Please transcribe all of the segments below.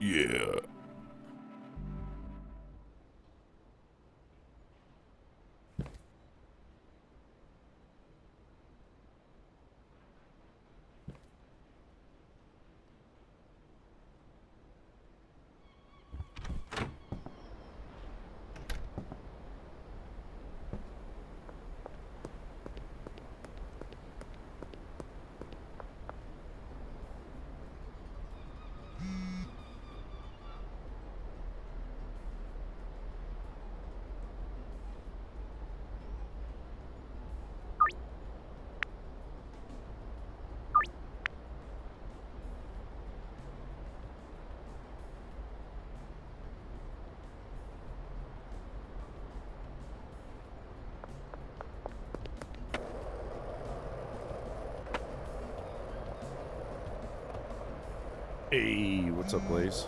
Yeah. Hey, what's up, Blaze?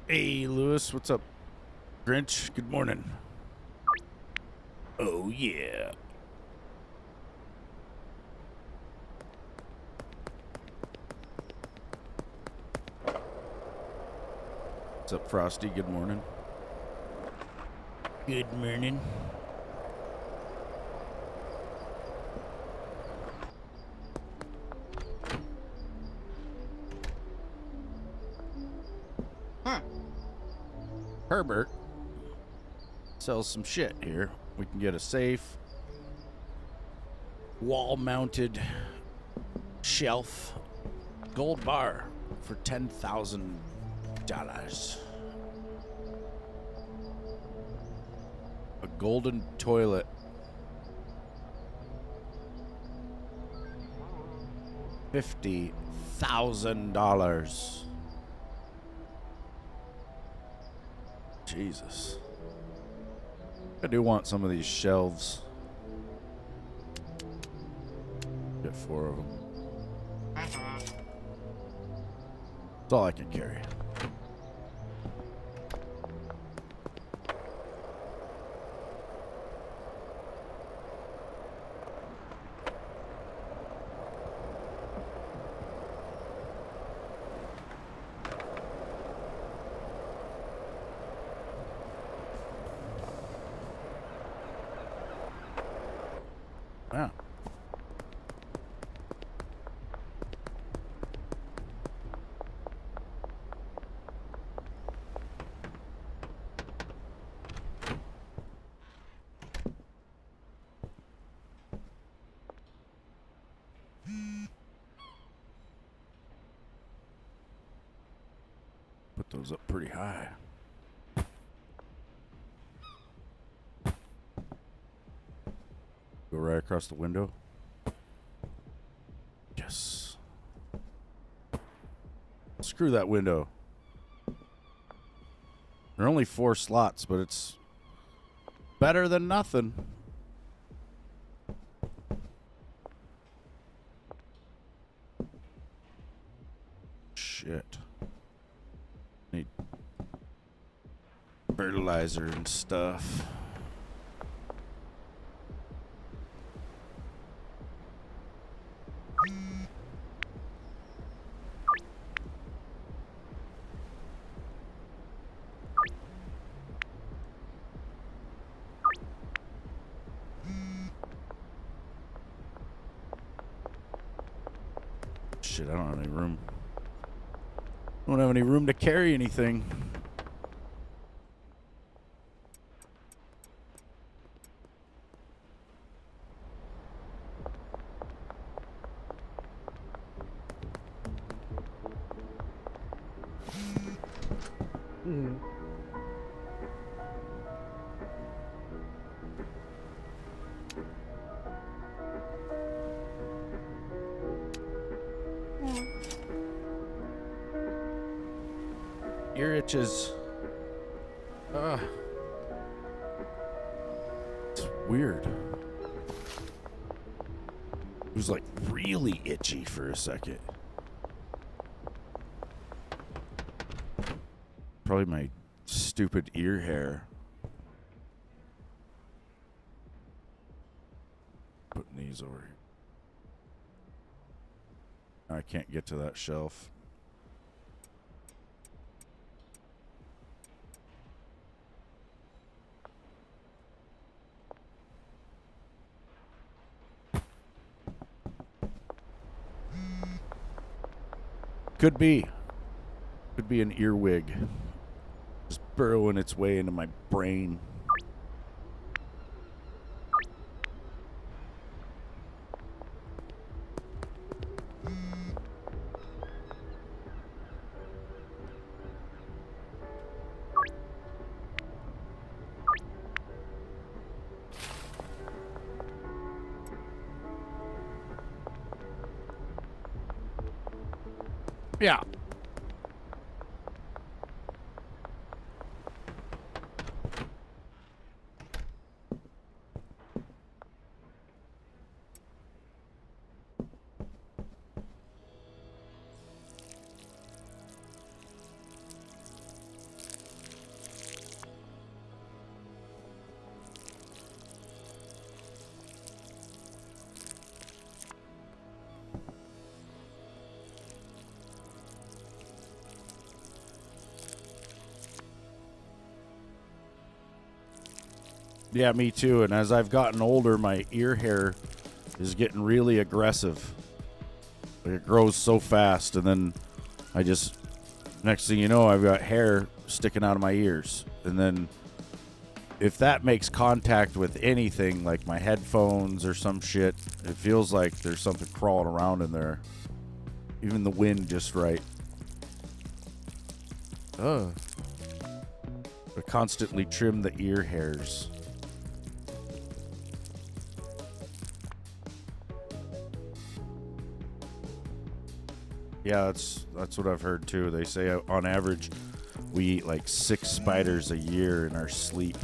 Hey, Lewis, what's up? Grinch, good morning. Oh, yeah. What's up, Frosty? Good morning. Good morning. Herbert sells some shit here. We can get a safe, wall-mounted shelf, gold bar for $10,000. A golden toilet. $50,000. Jesus. I do want some of these shelves. Get 4 of them. That's all I can carry. Yeah. Put those up pretty high. Go right across the window. Yes. Screw that window. There are only 4 slots, but it's better than nothing. Shit. Need fertilizer and stuff. Shit, I don't have any room. I don't have any room to carry anything. Ear itches. It's weird. It was like really itchy for a second. Probably my stupid ear hair. Putting these over here. I can't get to that shelf. Could be. Could be an earwig. Just burrowing its way into my brain. Yeah. Yeah, me too. And as I've gotten older, my ear hair is getting really aggressive. Like it grows so fast, and then I just, next thing you know, I've got hair sticking out of my ears. And then if that makes contact with anything, like my headphones or some shit, it feels like there's something crawling around in there. Even the wind just right. I constantly trim the ear hairs. Yeah, that's what I've heard too. They say on average we eat like 6 spiders a year in our sleep.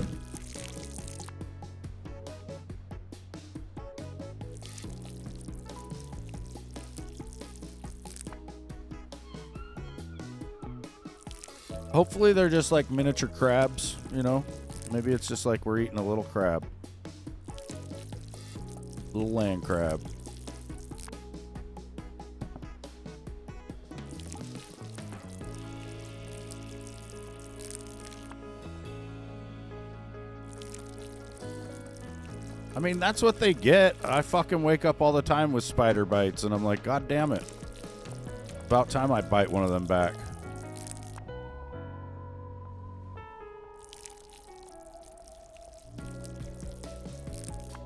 Hopefully they're just like miniature crabs, you know? Maybe it's just like we're eating a little crab. Little land crab. I mean, that's what they get. I fucking wake up all the time with spider bites, and I'm like, God damn it. About time I bite one of them back.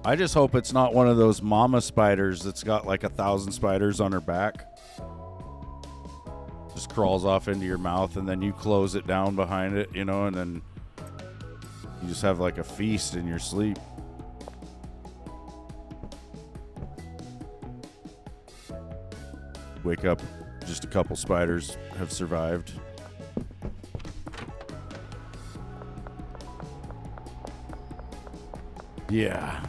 I just hope it's not one of those mama spiders that's got like 1,000 spiders on her back. Just crawls off into your mouth, and then you close it down behind it, you know, and then you just have like a feast in your sleep. Wake up, just a couple spiders have survived. Yeah.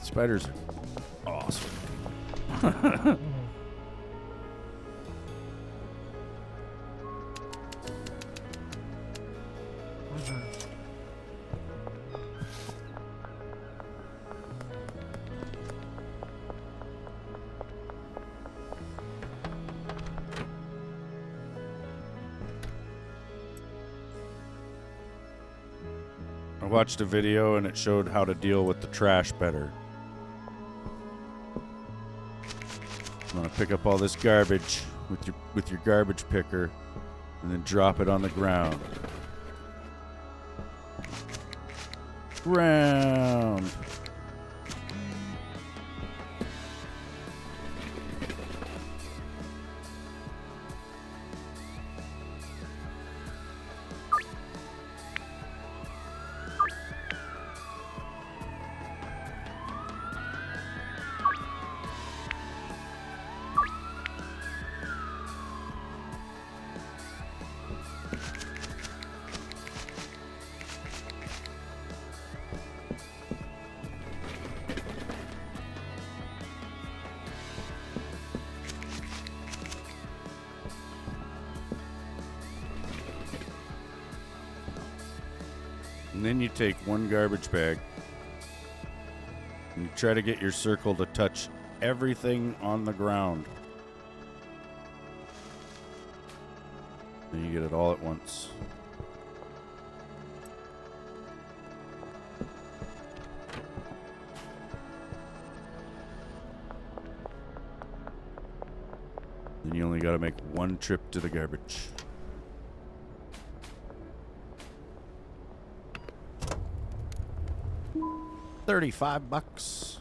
Spiders are awesome. I watched a video and it showed how to deal with the trash better. I'm gonna pick up all this garbage with your garbage picker and then drop it on the ground. Ground. And then you take one garbage bag and you try to get your circle to touch everything on the ground. Then you get it all at once. Then you only got to make one trip to the garbage. $35.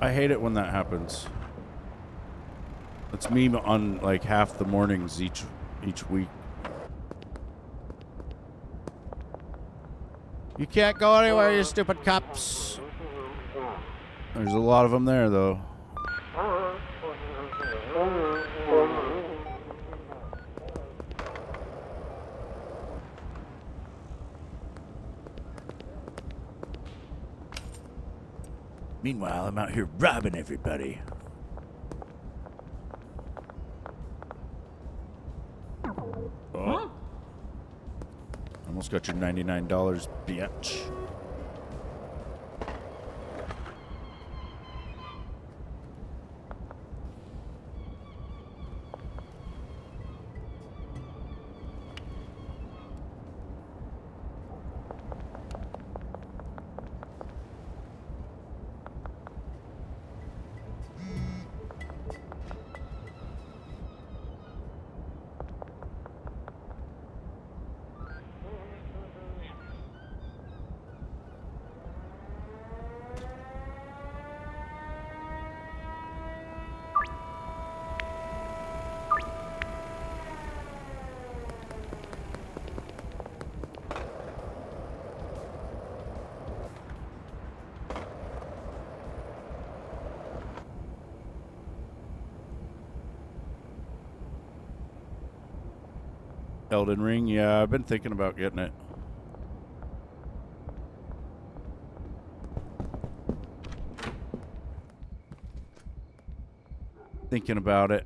I hate it when that happens. It's me on like half the mornings each week. You can't go anywhere, you stupid cops. There's a lot of them there, though. Meanwhile, I'm out here robbing everybody. Oh. Almost got your $99, bitch. Elden Ring, yeah, I've been thinking about getting it. Thinking about it.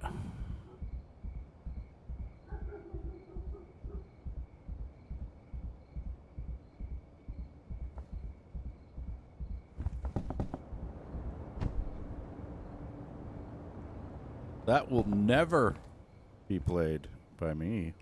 That will never be played by me.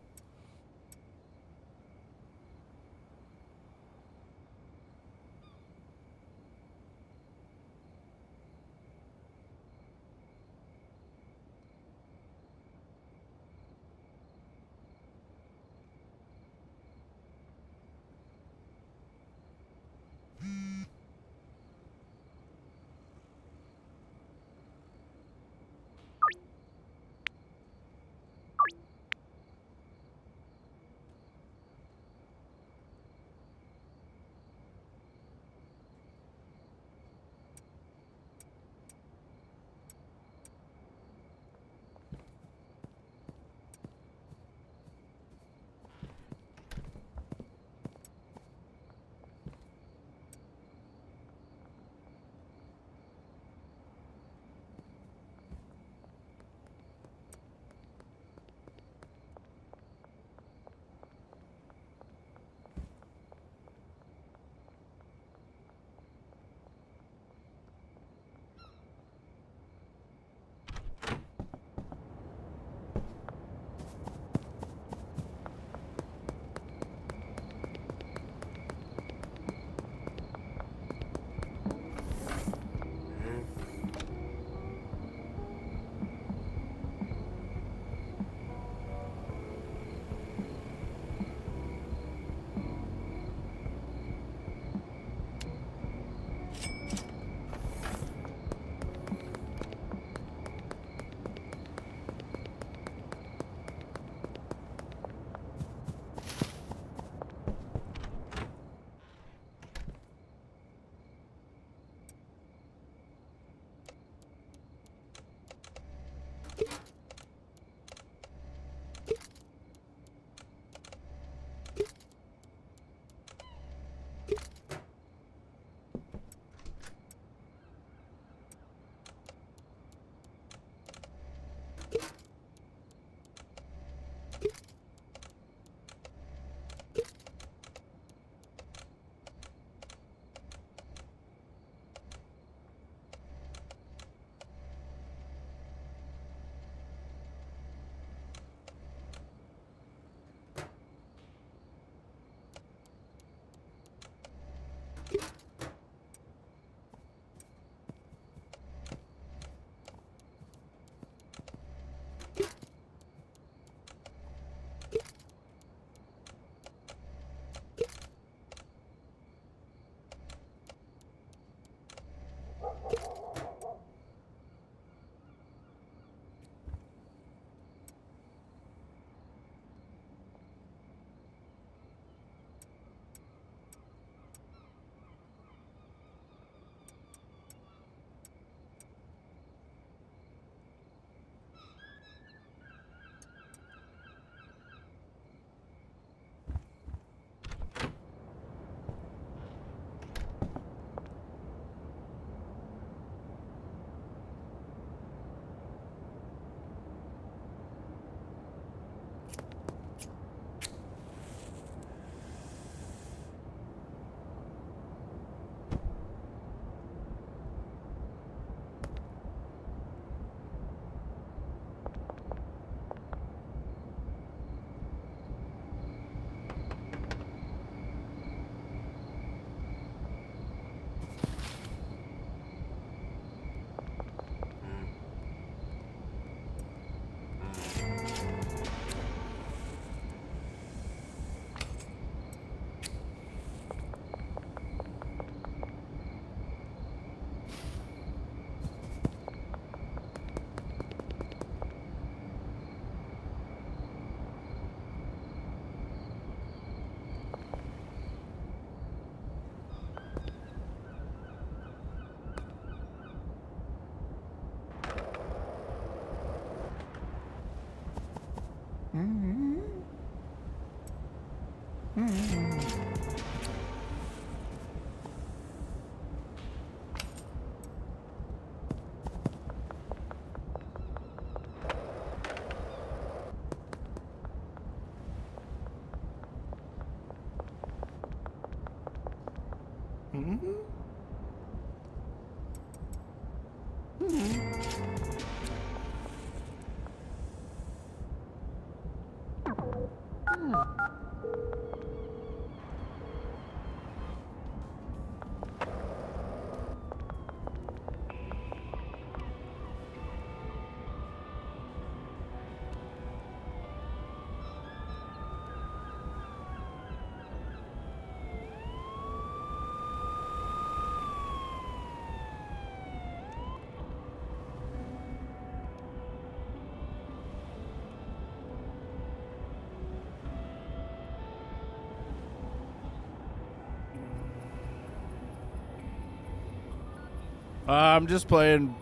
I'm just playing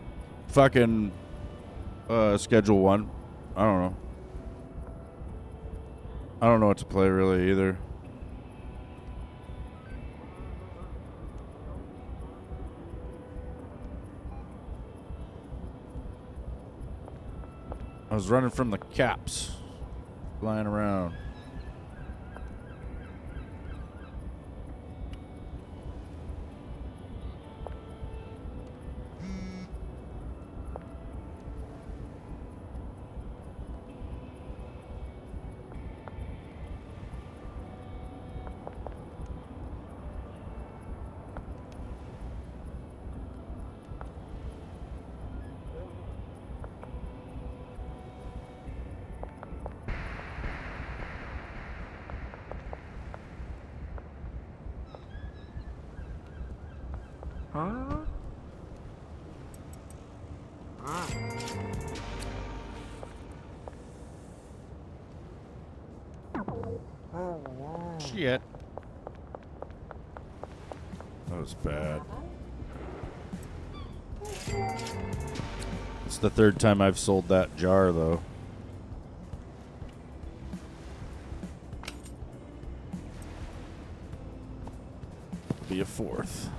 fucking Schedule 1. I don't know. I don't know what to play really either. I was running from the caps, flying around. Shit. That was bad. It's the third time I've sold that jar, though. Be a fourth.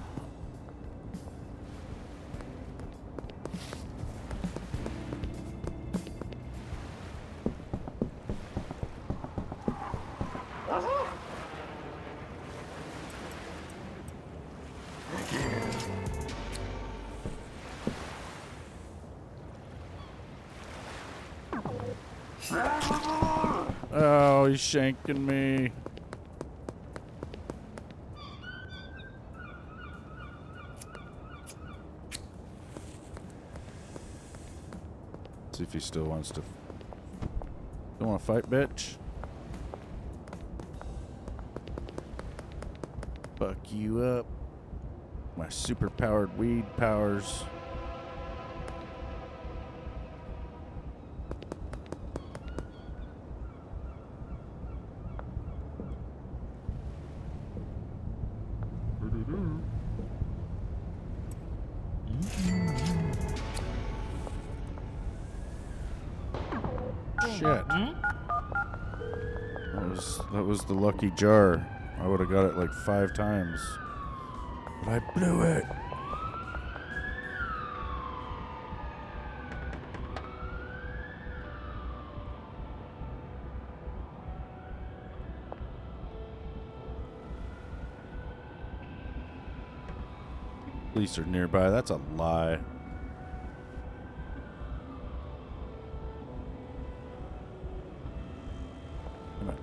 Oh, he's shanking me. See if he still wants to. Don't want to fight, bitch. Fuck you up. My super powered weed powers. Shit. That was the lucky jar. I would have got it like 5 times. But I blew it. Police are nearby. That's a lie. Come on.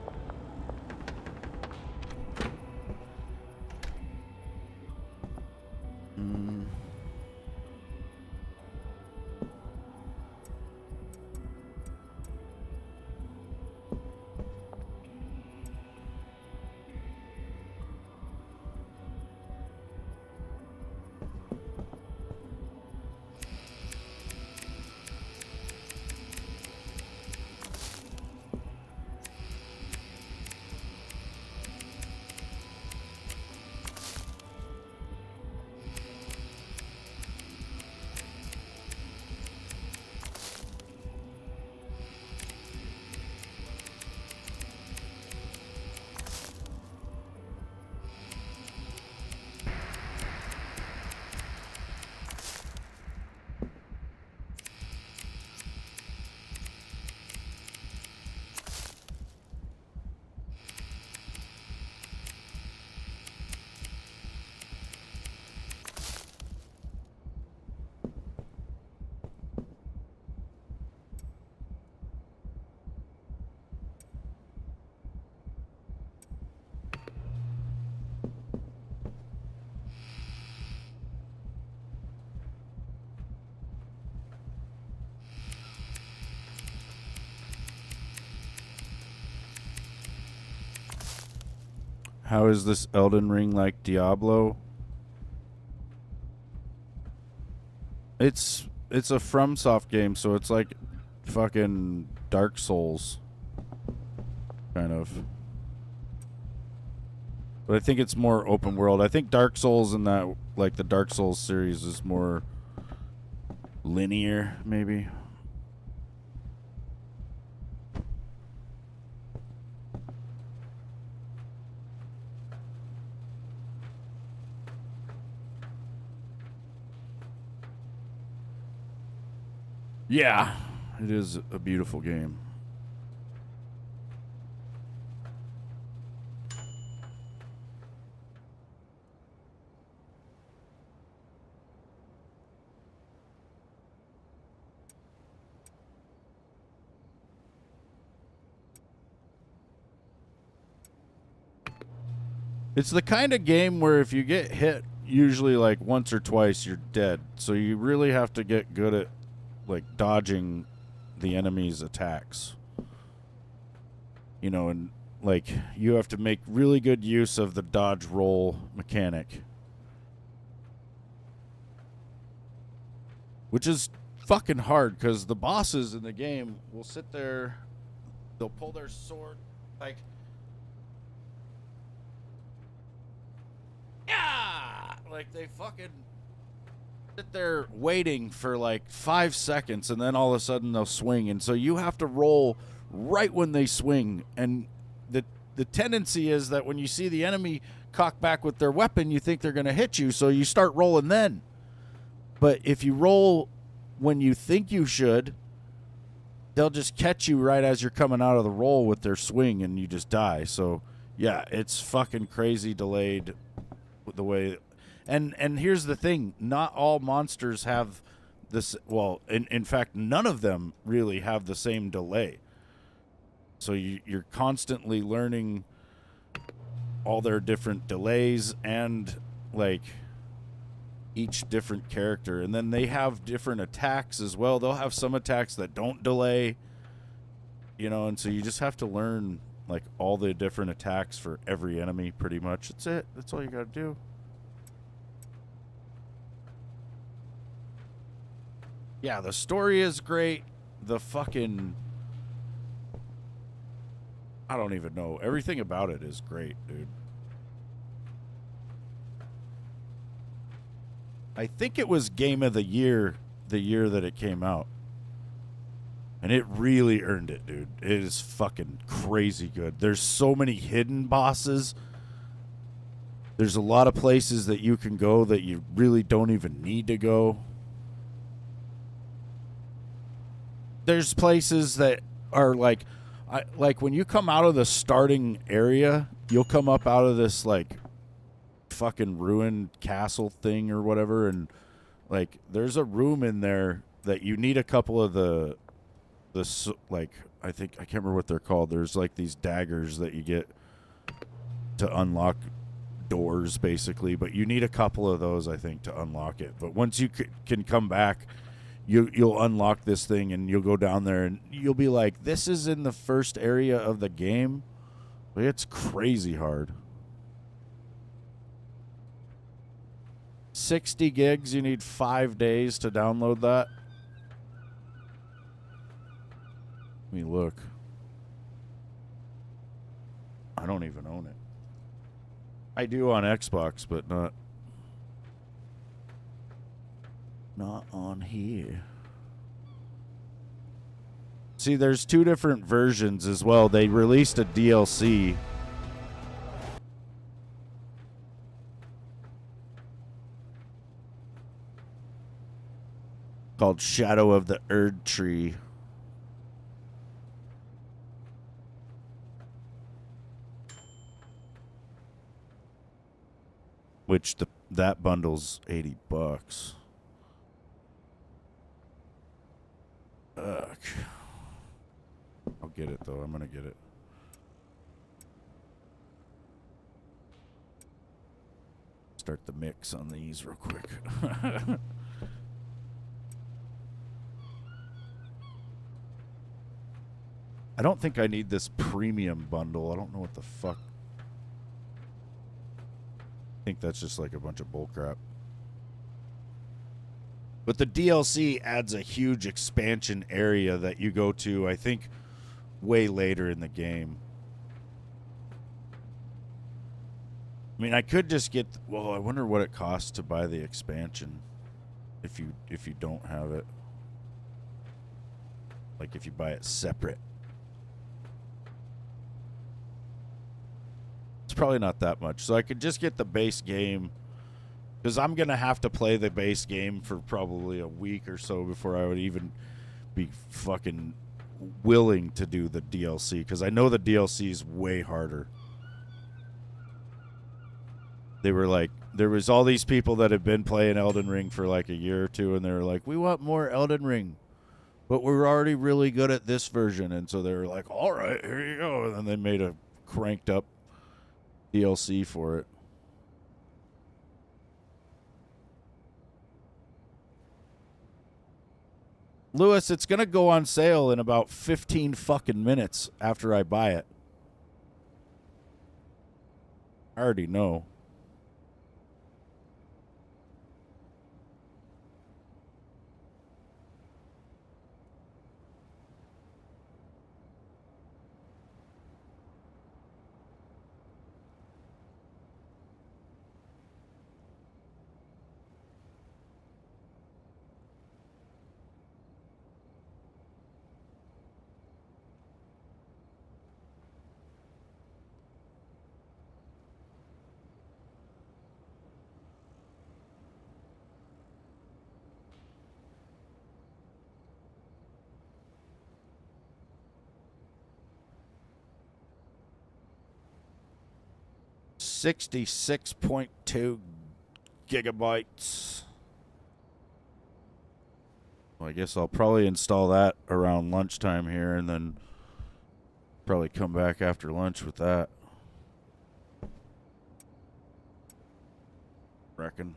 How is this Elden Ring like Diablo? It's a FromSoft game, so it's like fucking Dark Souls, kind of. But I think it's more open world. I think Dark Souls in that, like the Dark Souls series, is more linear, maybe. Yeah, it is a beautiful game. It's the kind of game where if you get hit usually like once or twice, you're dead. So you really have to get good at like dodging the enemy's attacks. You know, and like you have to make really good use of the dodge roll mechanic. Which is fucking hard because the bosses in the game will sit there, they'll pull their sword like, yeah, like they fucking sit there waiting for like 5 seconds and then all of a sudden they'll swing, and so you have to roll right when they swing. And the tendency is that when you see the enemy cock back with their weapon, you think they're going to hit you, so you start rolling then. But if you roll when you think you should, they'll just catch you right as you're coming out of the roll with their swing and you just die. So yeah, it's fucking crazy delayed with the way. And here's the thing, not all monsters have this, well, in fact none of them really have the same delay. So you're constantly learning all their different delays and like each different character. And then they have different attacks as well. They'll have some attacks that don't delay, you know, and so you just have to learn like all the different attacks for every enemy pretty much. That's it. That's all you got to do. Yeah, the story is great. The fucking, I don't even know. Everything about it is great, dude. I think it was Game of the Year the year that it came out. And it really earned it, dude. It is fucking crazy good. There's so many hidden bosses. There's a lot of places that you can go that you really don't even need to go. There's places that are like when you come out of the starting area, you'll come up out of this like fucking ruined castle thing or whatever, and like there's a room in there that you need a couple of the like, I can't remember what they're called. There's like these daggers that you get to unlock doors basically, but you need a couple of those, I think, to unlock it. But once you can come back, you'll unlock this thing and you'll go down there and you'll be like, this is in the first area of the game, but it's crazy hard. 60 gigs, you need 5 days to download that. Let me look. I don't even own it. I do on Xbox, but not on here. See, there's 2 different versions as well. They released a DLC. Called Shadow of the Erd Tree. Which that bundle's $80. Ugh. I'll get it though. I'm gonna get it. Start the mix on these real quick. I don't think I need this premium bundle. I don't know what the fuck. I think that's just like a bunch of bullcrap. But the DLC adds a huge expansion area that you go to, I think, way later in the game. I mean, I could just get... Well, I wonder what it costs to buy the expansion if you don't have it. Like if you buy it separate. It's probably not that much. So I could just get the base game, because I'm going to have to play the base game for probably a week or so before I would even be fucking willing to do the DLC, because I know the DLC is way harder. They were like, there was all these people that had been playing Elden Ring for like a year or two, and they were like, we want more Elden Ring, but we're already really good at this version. And so they were like, all right, here you go. And then they made a cranked up DLC for it. Lewis, it's going to go on sale in about 15 fucking minutes after I buy it. I already know. $66.2 gigabytes. Well, I guess I'll probably install that around lunchtime here, and then probably come back after lunch with that. Reckon.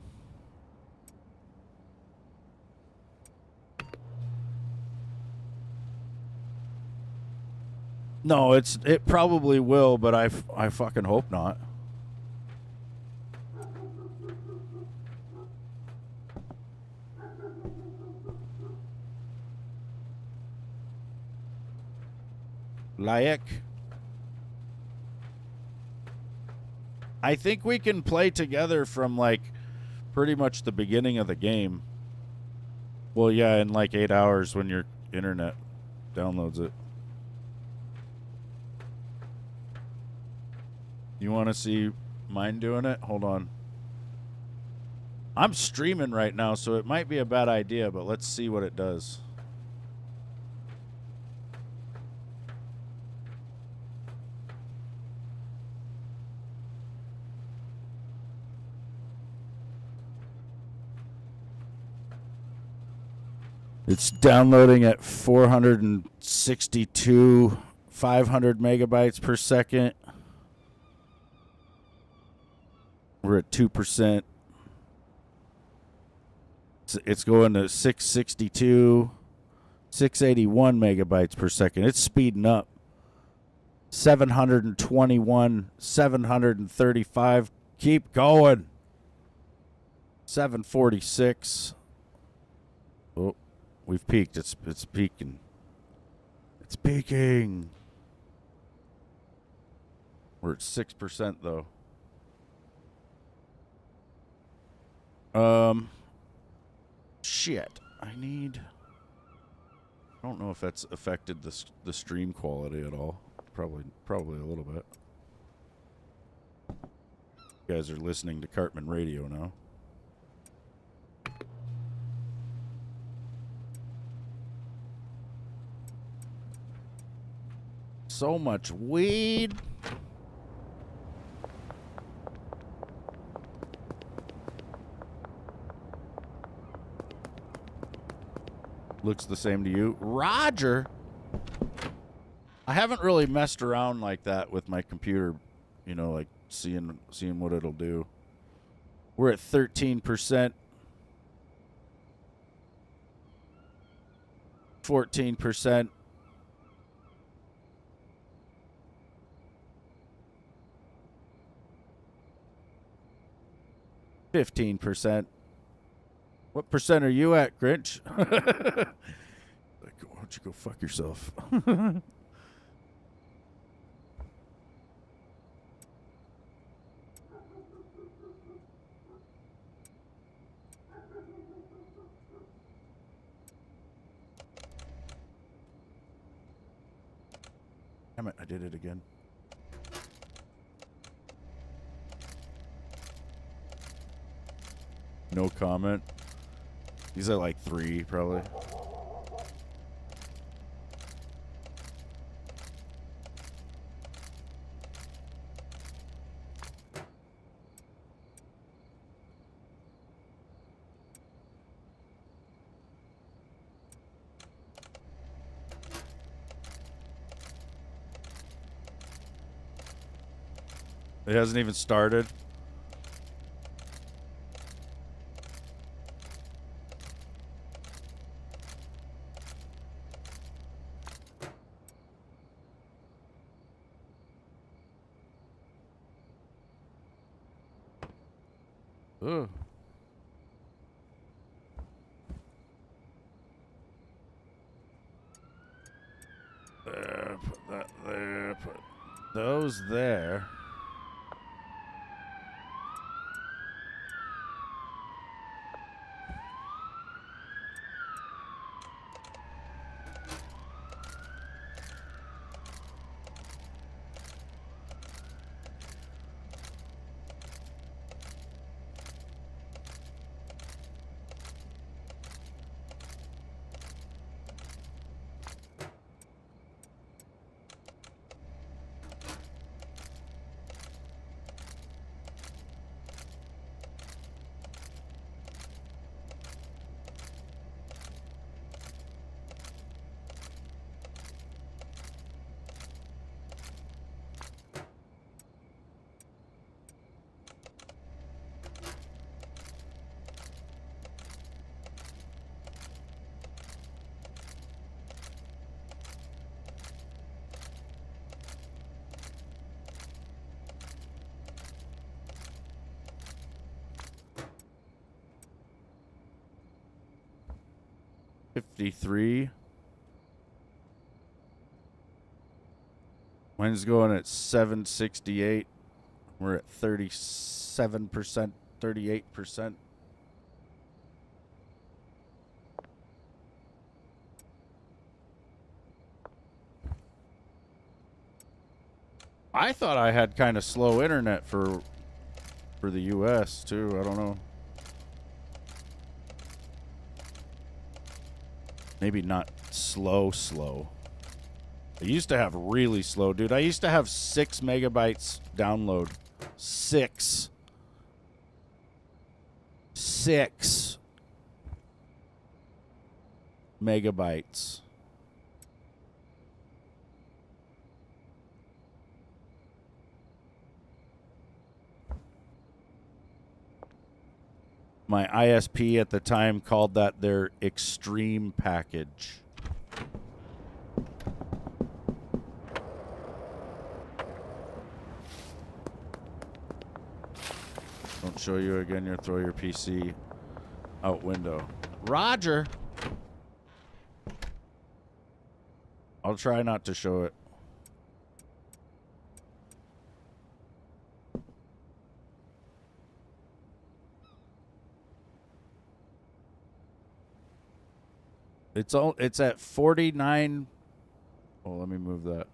No, it probably will, but I fucking hope not. Like, I think we can play together from like pretty much the beginning of the game. Well, yeah, in like 8 hours when your internet downloads it. You want to see mine doing it? Hold on. I'm streaming right now, so it might be a bad idea, but let's see what it does. It's downloading at 462, 500 megabytes per second. We're at 2%. It's going to 662, 681 megabytes per second. It's speeding up. 721, 735. Keep going. 746. Oh, we've peaked. It's peaking. It's peaking. We're at 6% though. Shit. I don't know if that's affected the stream quality at all. Probably a little bit. You guys are listening to Cartman Radio now. So much weed. Looks the same to you, Roger. I haven't really messed around like that with my computer, you know, like seeing what it'll do. We're at 13%, 14%. 15%. What percent are you at, Grinch? Like, why don't you go fuck yourself? Damn it, I did it again. No comment. He's at like 3, probably. It hasn't even started. Ugh. There, put that there, put those there. $53. Mine's going at 768. We're at 37%, 38%. I thought I had kind of slow internet for the US too. I don't know. Maybe not slow. I used to have really slow, dude. I used to have 6 megabytes download. 6 megabytes. My ISP at the time called that their extreme package. Don't show you again, you throw your PC out window. Roger! I'll try not to show it. It's at 49. Oh, let me move that.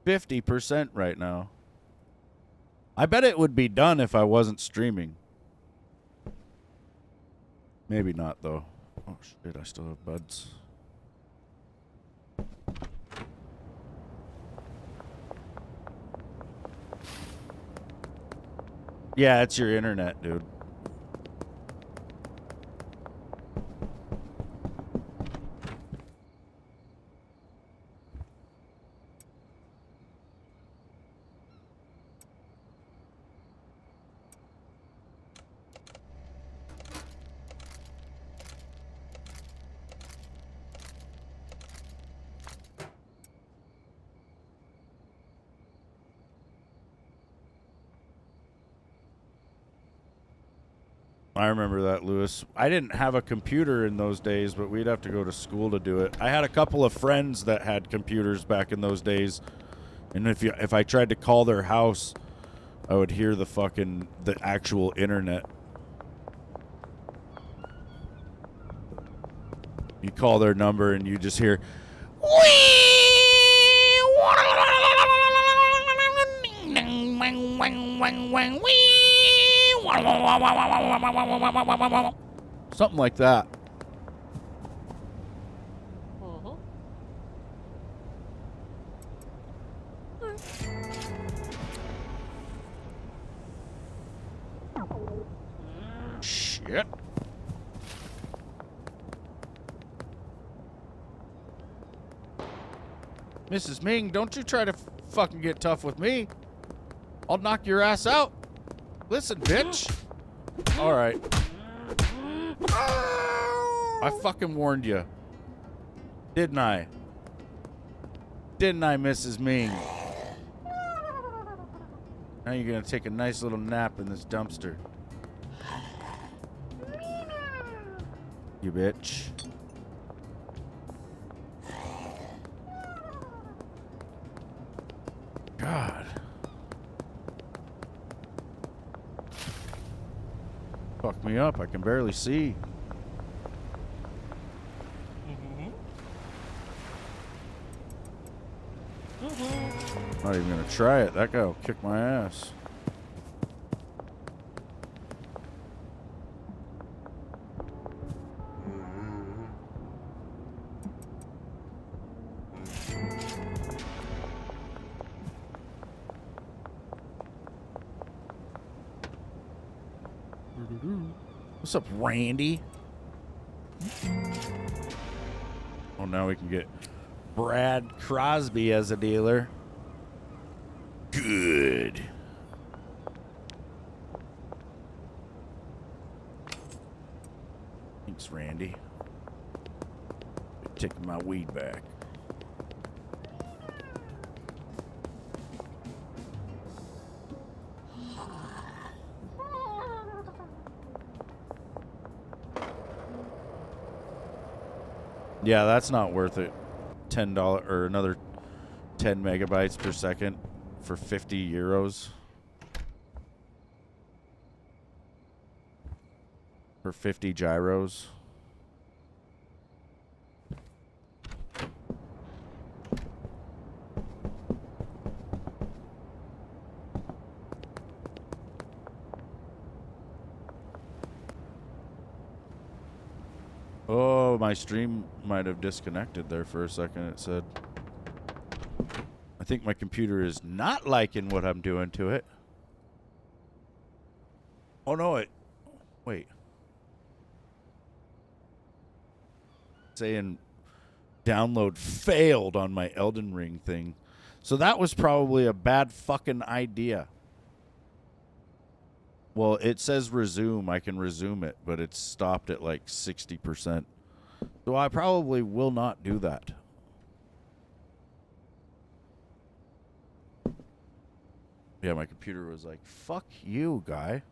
50% right now. I bet it would be done if I wasn't streaming. Maybe not though. Oh shit, I still have buds. Yeah, it's your internet, dude. I remember that, Lewis. I didn't have a computer in those days, but we'd have to go to school to do it. I had a couple of friends that had computers back in those days, and if I tried to call their house, I would hear the actual internet. You call their number and you just hear something like that. Shit. Mrs. Ming, don't you try to fucking get tough with me. I'll knock your ass out. Listen, bitch. All right. I fucking warned you. Didn't I? Didn't I, Mrs. Ming? Now you're gonna take a nice little nap in this dumpster. You bitch. God. Fuck me up. I can barely see. Not even gonna try it. That guy will kick my ass. What's up, Randy? Oh, now we can get Brad Crosby as a dealer. Good. Thanks, Randy. Taking my weed back. Yeah, that's not worth it. $10 or another 10 megabytes per second for 50 euros. For 50 gyros. Oh, my stream might have disconnected there for a second, it said. I think my computer is not liking what I'm doing to it. Oh, no, wait. Saying download failed on my Elden Ring thing. So that was probably a bad fucking idea. Well, it says resume. I can resume it, but it's stopped at like 60%. So I probably will not do that. Yeah, my computer was like, fuck you, guy.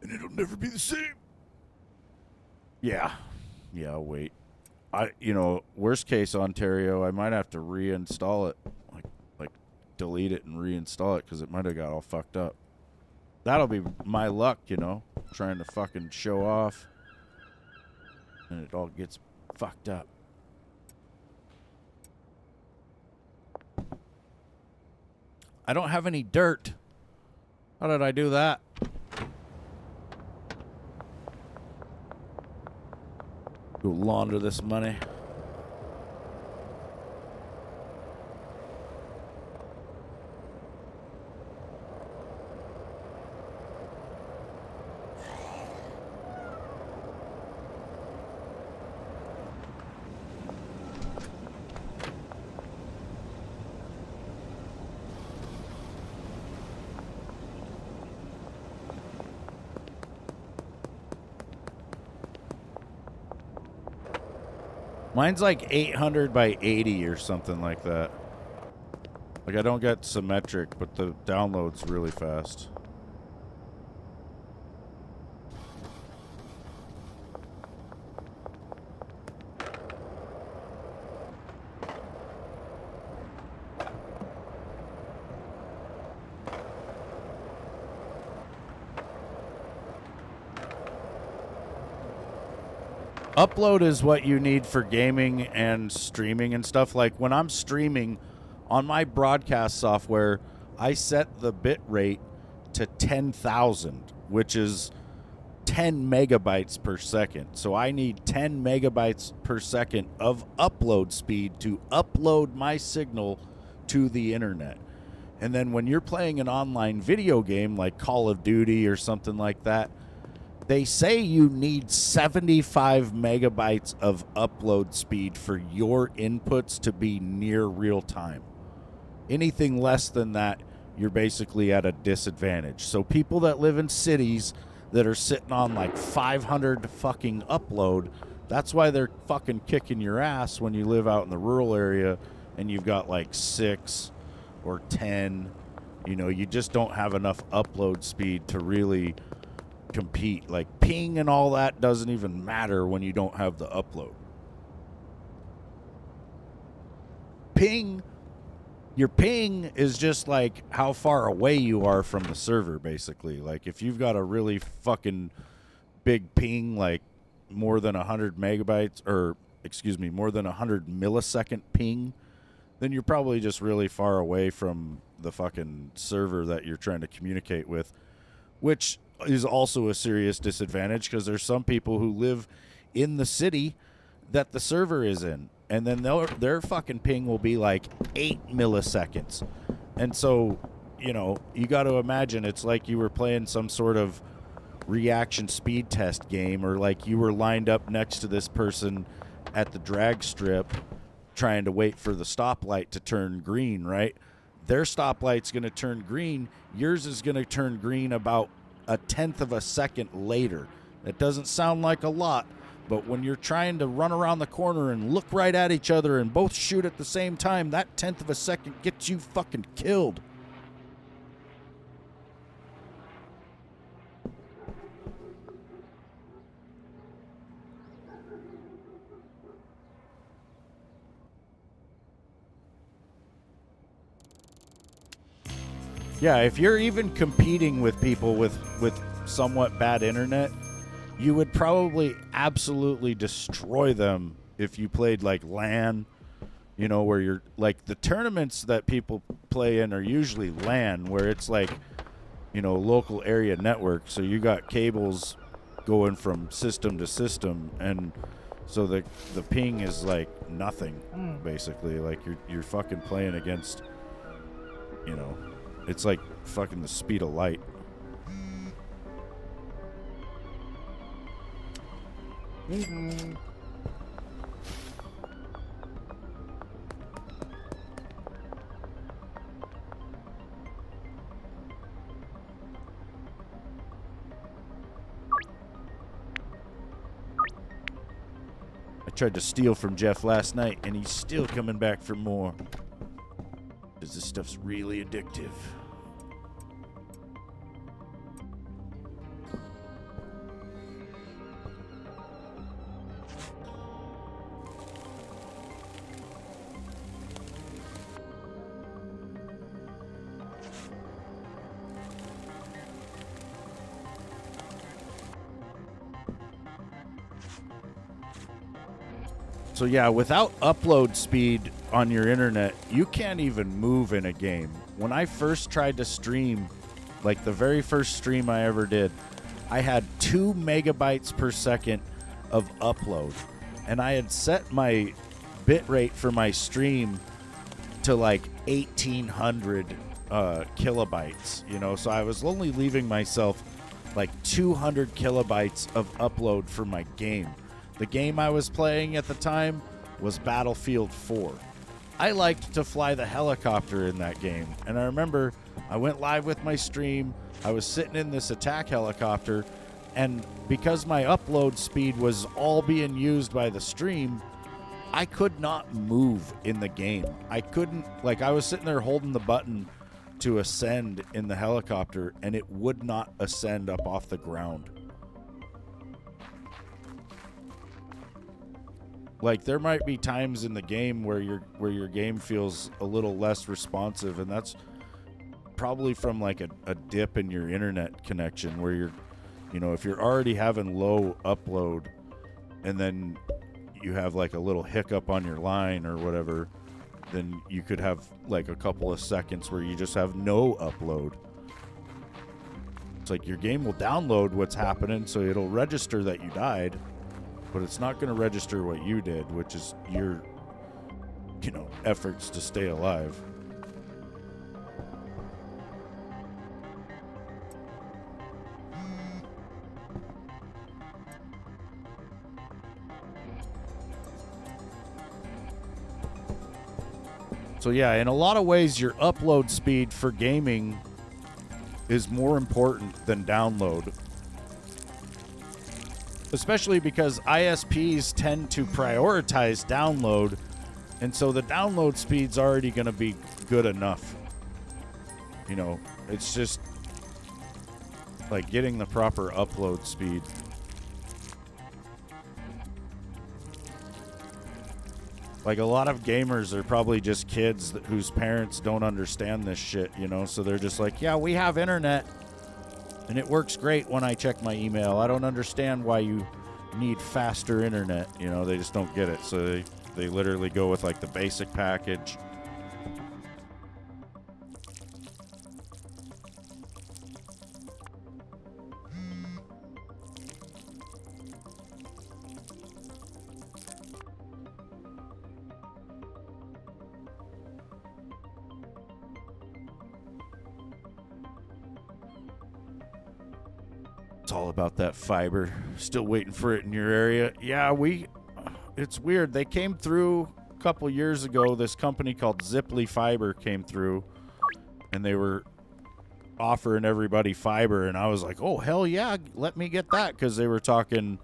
And it'll never be the same. Yeah. Yeah, I'll wait. Worst case, Ontario, I might have to reinstall it. Like delete it and reinstall it because it might have got all fucked up. That'll be my luck, trying to fucking show off. And it all gets fucked up. I don't have any dirt. How did I do that? Go launder this money. Mine's like 800 by 80 or something like that. Like, I don't get symmetric, but the download's really fast. Upload is what you need for gaming and streaming and stuff. Like when I'm streaming on my broadcast software, I set the bit rate to 10,000, which is 10 megabytes per second. So I need 10 megabytes per second of upload speed to upload my signal to the internet. And then when you're playing an online video game like Call of Duty or something like that, they say you need 75 megabytes of upload speed for your inputs to be near real time. Anything less than that, you're basically at a disadvantage. So people that live in cities that are sitting on like 500 fucking upload, that's why they're fucking kicking your ass when you live out in the rural area and you've got like 6 or 10. You know, you just don't have enough upload speed to really compete. Like ping and all that doesn't even matter when you don't have the upload. Your ping is just like how far away you are from the server, basically. Like if you've got a really fucking big ping, like more than 100 megabytes, or excuse me, more than 100 millisecond ping, then you're probably just really far away from the fucking server that you're trying to communicate with, which is also a serious disadvantage because there's some people who live in the city that the server is in, and then their fucking ping will be like 8 milliseconds. And so, you know, you got to imagine it's like you were playing some sort of reaction speed test game, or like you were lined up next to this person at the drag strip trying to wait for the stoplight to turn green, right? Their stoplight's going to turn green. Yours is going to turn green about 1/10 of a second later. That doesn't sound like a lot, but when you're trying to run around the corner and look right at each other and both shoot at the same time, that 1/10 of a second gets you fucking killed. Yeah, if you're even competing with people with somewhat bad internet, you would probably absolutely destroy them if you played like LAN, you know, where you're like the tournaments that people play in are usually LAN, where it's like, you know, local area network. So you got cables going from system to system, and so the ping is like nothing, basically. Like you're fucking playing against, you know, it's like fucking the speed of light. Mm-hmm. I tried to steal from Jeff last night, and he's still coming back for more. Because this stuff's really addictive. So yeah, without upload speed on your internet, you can't even move in a game. When I first tried to stream, like the very first stream I ever did, I had 2 megabytes per second of upload. And I had set my bit rate for my stream to like 1800 kilobytes, you know, so I was only leaving myself like 200 kilobytes of upload for my game. The game I was playing at the time was Battlefield 4. I liked to fly the helicopter in that game, and I remember I went live with my stream. I was sitting in this attack helicopter, and because my upload speed was all being used by the stream, I could not move in the game. I couldn't, like, I was sitting there holding the button to ascend in the helicopter, and it would not ascend up off the ground. Like, there might be times in the game where your game feels a little less responsive, and that's probably from like a dip in your internet connection where you're, you know, if you're already having low upload and then you have like a little hiccup on your line or whatever, then you could have like a couple of seconds where you just have no upload. It's like your game will download what's happening, so it'll register that you died, but it's not going to register what you did, which is your, you know, efforts to stay alive. So yeah, in a lot of ways, your upload speed for gaming is more important than download. Especially because ISPs tend to prioritize download, and so the download speed's already going to be good enough. You know, it's just like getting the proper upload speed. Like, a lot of gamers are probably just kids whose parents don't understand this shit, you know? So they're just like, yeah, we have internet, and it works great when I check my email. I don't understand why you need faster internet. You know, they just don't get it. So they literally go with, like, the basic package. It's all about that fiber. Still waiting for it in your area. Yeah, it's weird. They came through a couple years ago. This company called Ziply Fiber came through, and they were offering everybody fiber, and I was like, oh, hell yeah, let me get that, because they were talking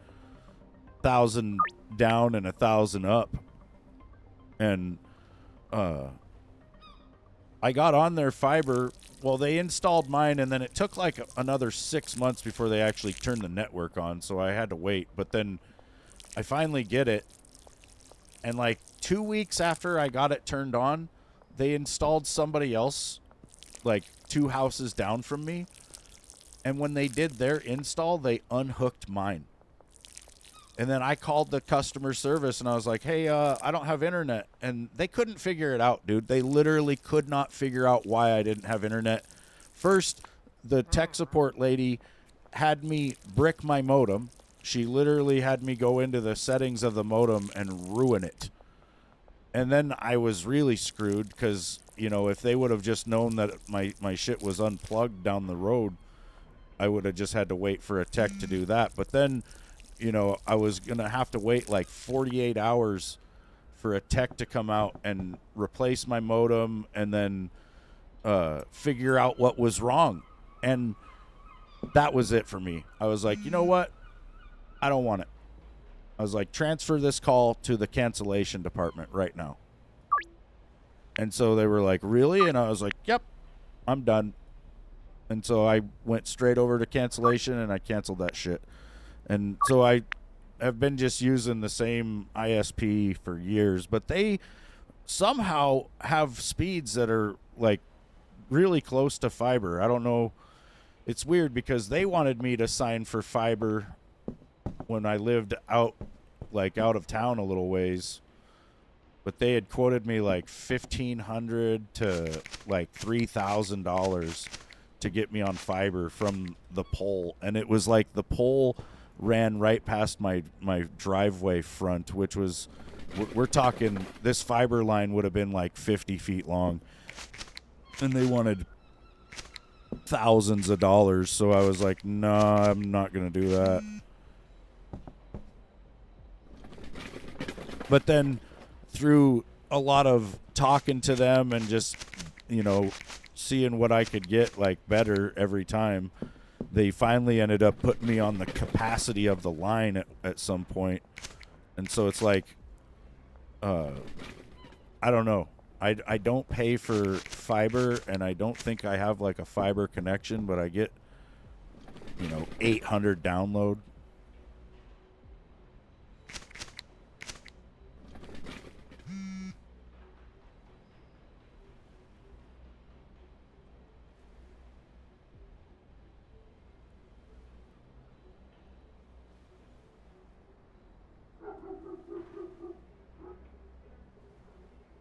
1,000 down and 1,000 up. And I got on their fiber. Well, they installed mine, and then it took like another 6 months before they actually turned the network on, so I had to wait. But then I finally get it, and like 2 weeks after I got it turned on, they installed somebody else, like 2 houses down from me, and when they did their install, they unhooked mine. And then I called the customer service, and I was like, hey, I don't have internet. And they couldn't figure it out, dude. They literally could not figure out why I didn't have internet. First, the tech support lady had me brick my modem. She literally had me go into the settings of the modem and ruin it. And then I was really screwed because, you know, if they would have just known that my shit was unplugged down the road, I would have just had to wait for a tech to do that. But then, you know, I was going to have to wait like 48 hours for a tech to come out and replace my modem and then figure out what was wrong. And that was it for me. I was like, you know what? I don't want it. I was like, transfer this call to the cancellation department right now. And so they were like, really? And I was like, yep, I'm done. And so I went straight over to cancellation and I canceled that shit. And so I have been just using the same ISP for years, but they somehow have speeds that are like really close to fiber. I don't know. It's weird because they wanted me to sign for fiber when I lived out of town a little ways, but they had quoted me like $1,500 to like $3,000 to get me on fiber from the pole. And it was like the pole ran right past my driveway front, which was, we're talking, this fiber line would have been like 50 feet long, and they wanted thousands of dollars. So I was like, nah, I'm not gonna do that. But then through a lot of talking to them and just, you know, seeing what I could get like better every time, they finally ended up putting me on the capacity of the line at some point. And so it's like I don't know. I don't pay for fiber, and I don't think I have like a fiber connection, but I get 800 download.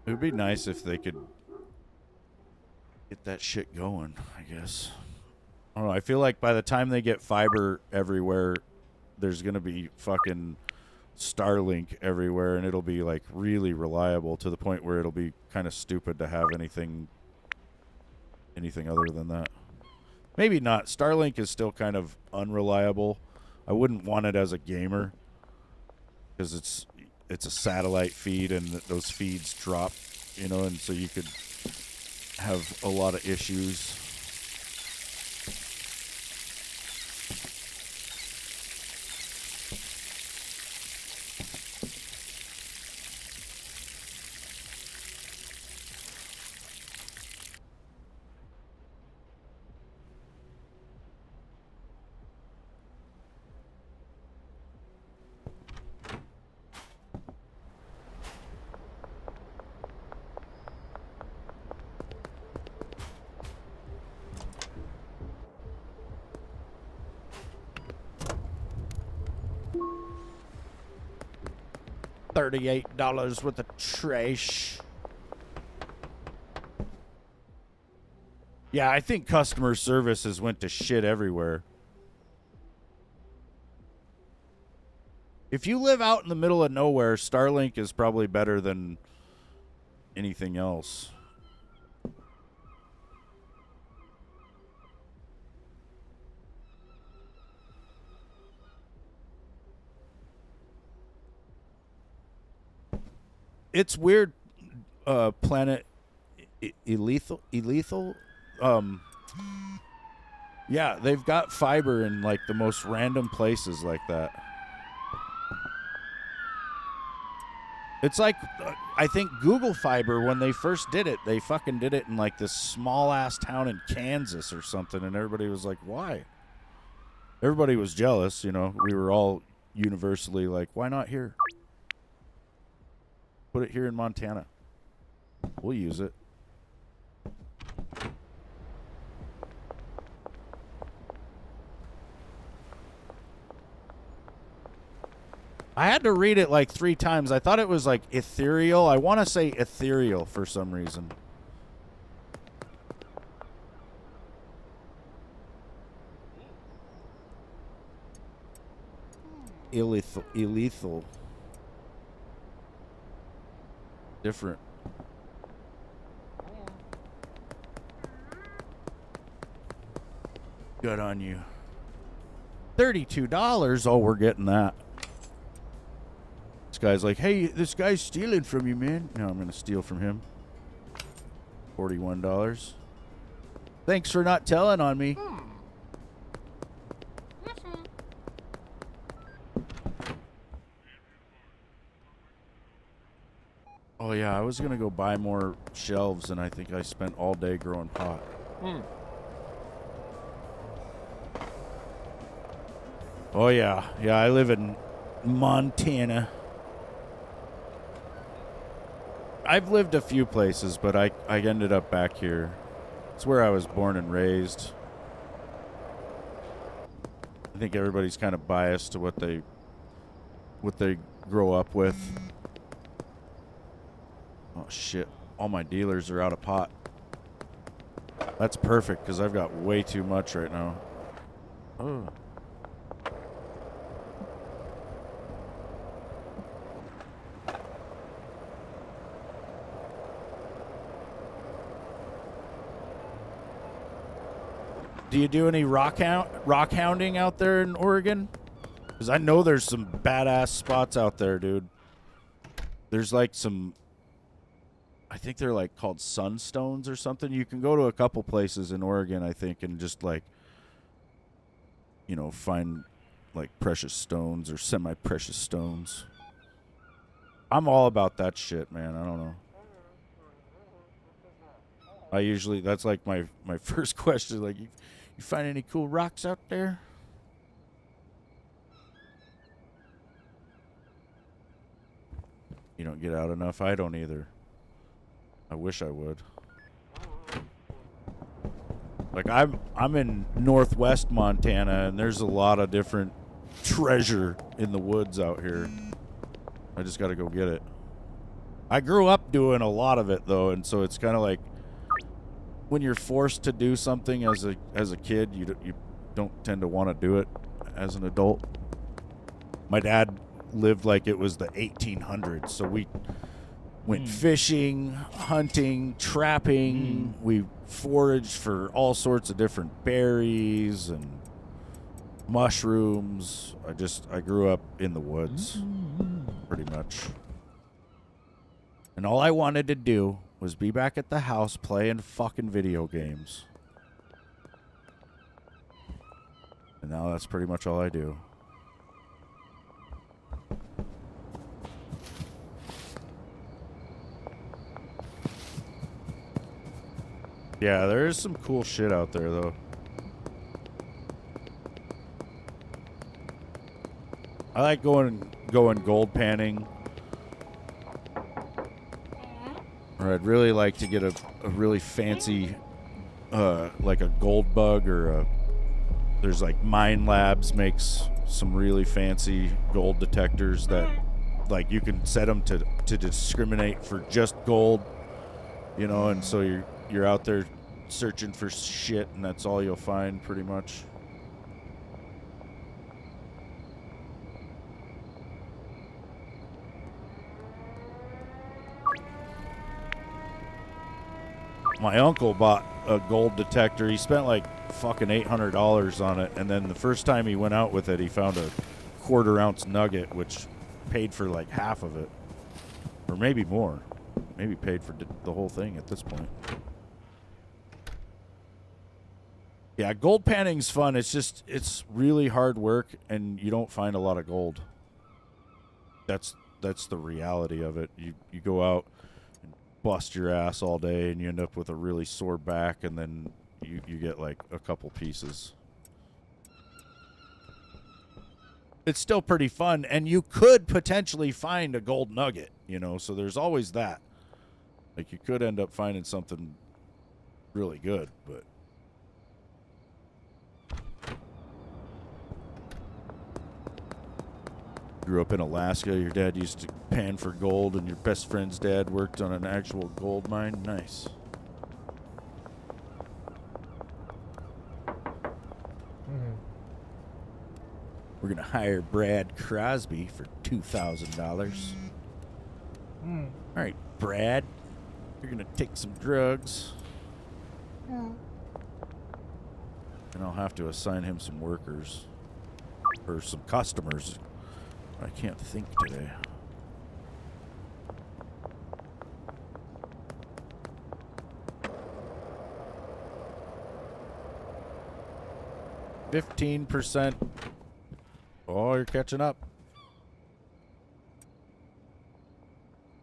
It would be nice if they could get that shit going, I guess. I don't know. I feel like by the time they get fiber everywhere, there's going to be fucking Starlink everywhere, and it'll be like really reliable to the point where it'll be kind of stupid to have anything other than that. Maybe not. Starlink is still kind of unreliable. I wouldn't want it as a gamer because it's a satellite feed, and those feeds drop, and so you could have a lot of issues. $38 worth of trash. Yeah, I think customer service has went to shit everywhere. If you live out in the middle of nowhere, Starlink is probably better than anything else. It's weird, Planet Elethal. Yeah, they've got fiber in like the most random places like that. It's like, I think Google Fiber, when they first did it, they fucking did it in like this small ass town in Kansas or something, and everybody was like, why? Everybody was jealous, We were all universally like, why not here? Put it here in Montana. We'll use it. I had to read it like 3 times. I thought it was like ethereal. I want to say ethereal for some reason. Elethal. Different. Good on you. $32. Oh, we're getting that. This guy's like, hey, this guy's stealing from you, man. No, I'm going to steal from him. $41. Thanks for not telling on me. Oh, yeah, I was going to go buy more shelves, and I think I spent all day growing pot. Oh, yeah. Yeah, I live in Montana. I've lived a few places, but I ended up back here. It's where I was born and raised. I think everybody's kind of biased to what they grow up with. Oh, shit. All my dealers are out of pot. That's perfect, because I've got way too much right now. Oh. Do you do any rock hounding out there in Oregon? Because I know there's some badass spots out there, dude. There's like some... I think they're like called sunstones or something. You can go to a couple places in Oregon, I think, and just like, find like precious stones or semi-precious stones. I'm all about that shit, man. I don't know. I usually, that's like my first question. Like, you find any cool rocks out there? You don't get out enough? I don't either. I wish I would. Like, I'm in northwest Montana, and there's a lot of different treasure in the woods out here. I just got to go get it. I grew up doing a lot of it, though, and so it's kind of like when you're forced to do something as a kid, you don't tend to want to do it as an adult. My dad lived like it was the 1800s, so we went fishing, hunting, trapping. We foraged for all sorts of different berries and mushrooms. I grew up in the woods, pretty much. And all I wanted to do was be back at the house playing fucking video games. And now that's pretty much all I do. Yeah, there is some cool shit out there, though. I like going gold panning. Or I'd really like to get a really fancy, like a gold bug or there's like Mine Labs makes some really fancy gold detectors that like you can set them to discriminate for just gold, you know, and so you're out there searching for shit and that's all you'll find pretty much. My uncle bought a gold detector. He spent like fucking $800 on it, and then the first time he went out with it, he found a quarter-ounce nugget, which paid for like half of it, or maybe more. Maybe paid for the whole thing at this point. Yeah, gold panning's fun. It's really hard work, and you don't find a lot of gold. That's the reality of it. You go out and bust your ass all day, and you end up with a really sore back, and then you get like a couple pieces. It's still pretty fun, and you could potentially find a gold nugget, you know, so there's always that. Like, you could end up finding something really good, but... Grew up in Alaska, your dad used to pan for gold, and your best friend's dad worked on an actual gold mine. Nice. We're going to hire Brad Crosby for $2,000. All right, Brad, you're going to take some drugs. Yeah. And I'll have to assign him some workers. Or some customers. I can't think today. %. Oh, you're catching up.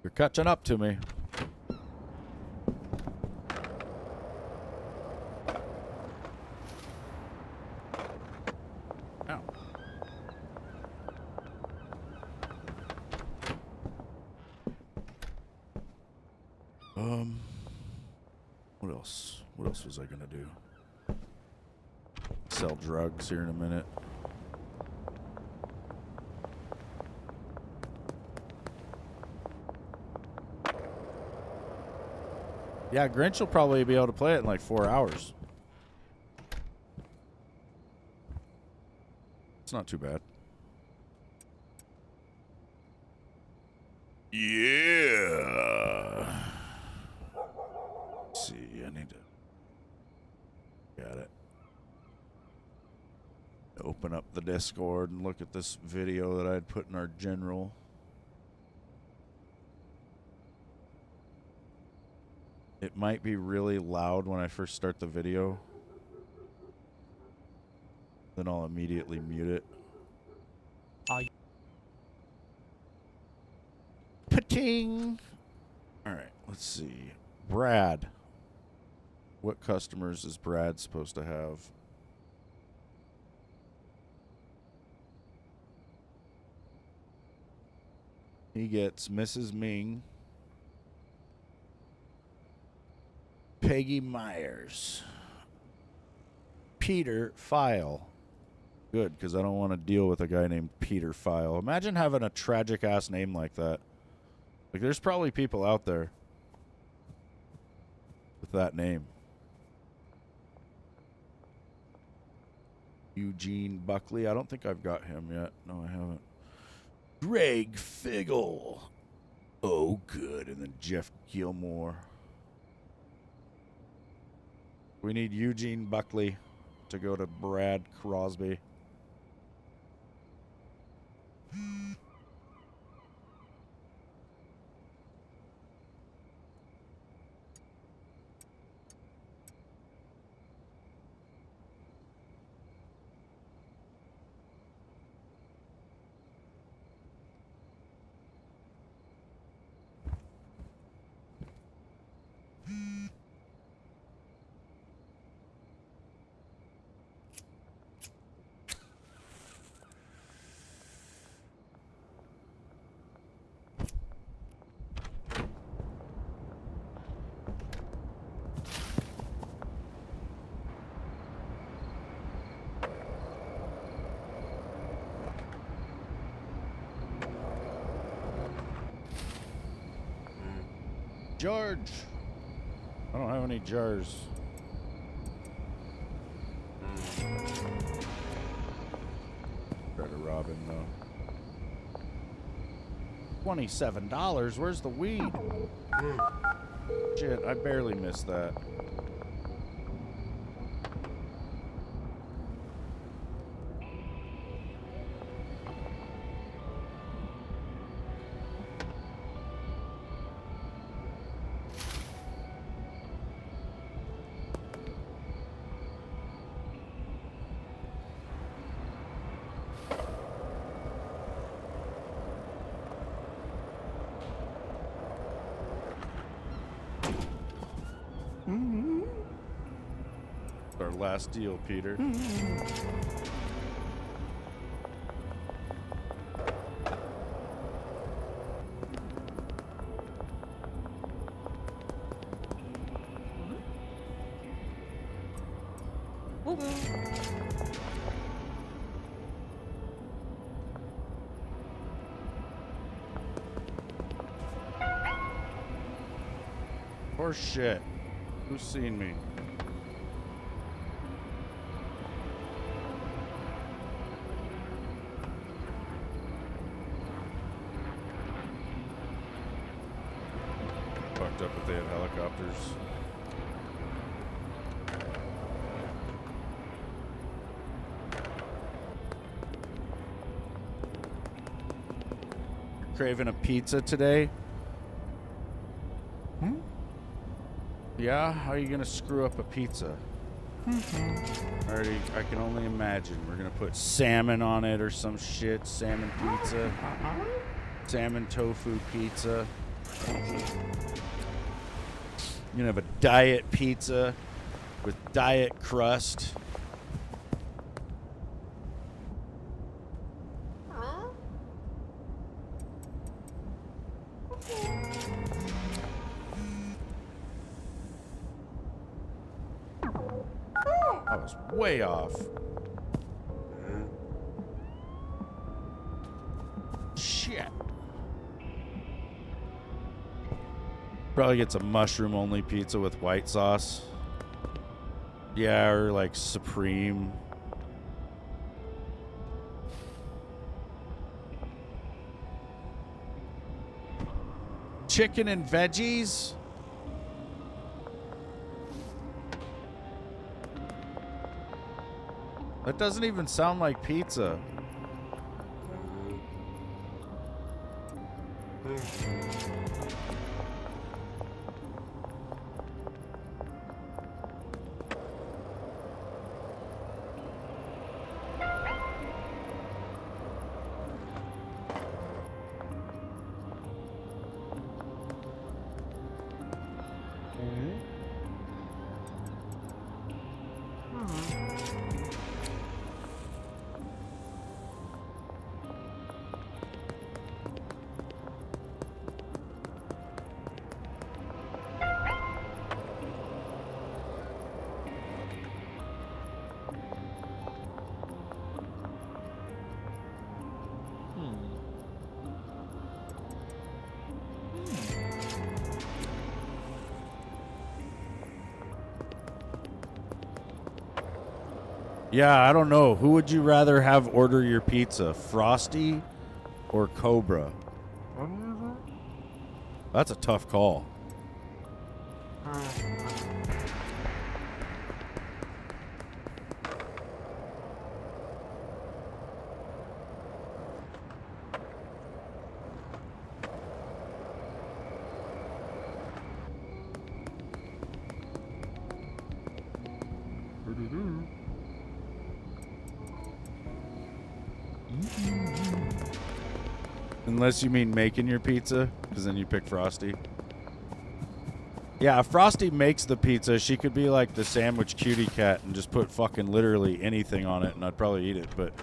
You're catching up to me. Ow. What else? What else was I gonna do? Sell drugs here in a minute. Yeah, Grinch will probably be able to play it in like 4 hours. It's not too bad. Yeah. Let's see, I need to... Got it. Open up the Discord and look at this video that I'd put in our general. It might be really loud when I first start the video. Then I'll immediately mute it. King. All right, let's see. Brad. What customers is Brad supposed to have? He gets Mrs. Ming, Peggy Myers, Peter File. Good, because I don't want to deal with a guy named Peter File. Imagine having a tragic-ass name like that. Like, there's probably people out there with that name. Eugene Buckley. I don't think I've got him yet. No, I haven't. Greg Figgle. Oh, good. And then Jeff Gilmore. We need Eugene Buckley to go to Brad Crosby. George. I don't have any jars. Try to rob him though. $27. Where's the weed? Shit, I barely missed that. Our last deal, Peter. Horse shit. Who's seen me? Fucked up if they had helicopters. Craving a pizza today? Yeah? How are you gonna screw up a pizza? I can only imagine. We're gonna put salmon on it or some shit. Salmon pizza. Salmon tofu pizza. You're gonna have a diet pizza with diet crust. I was way off. Shit. Probably gets a mushroom only pizza with white sauce. Yeah, or like supreme. Chicken and veggies? That doesn't even sound like pizza. Yeah, I don't know. Who would you rather have order your pizza, Frosty or Cobra? What is That's a tough call. it? Unless you mean making your pizza, because then you pick Frosty. Yeah, if Frosty makes the pizza, she could be like the sandwich cutie cat and just put fucking literally anything on it, and I'd probably eat it. But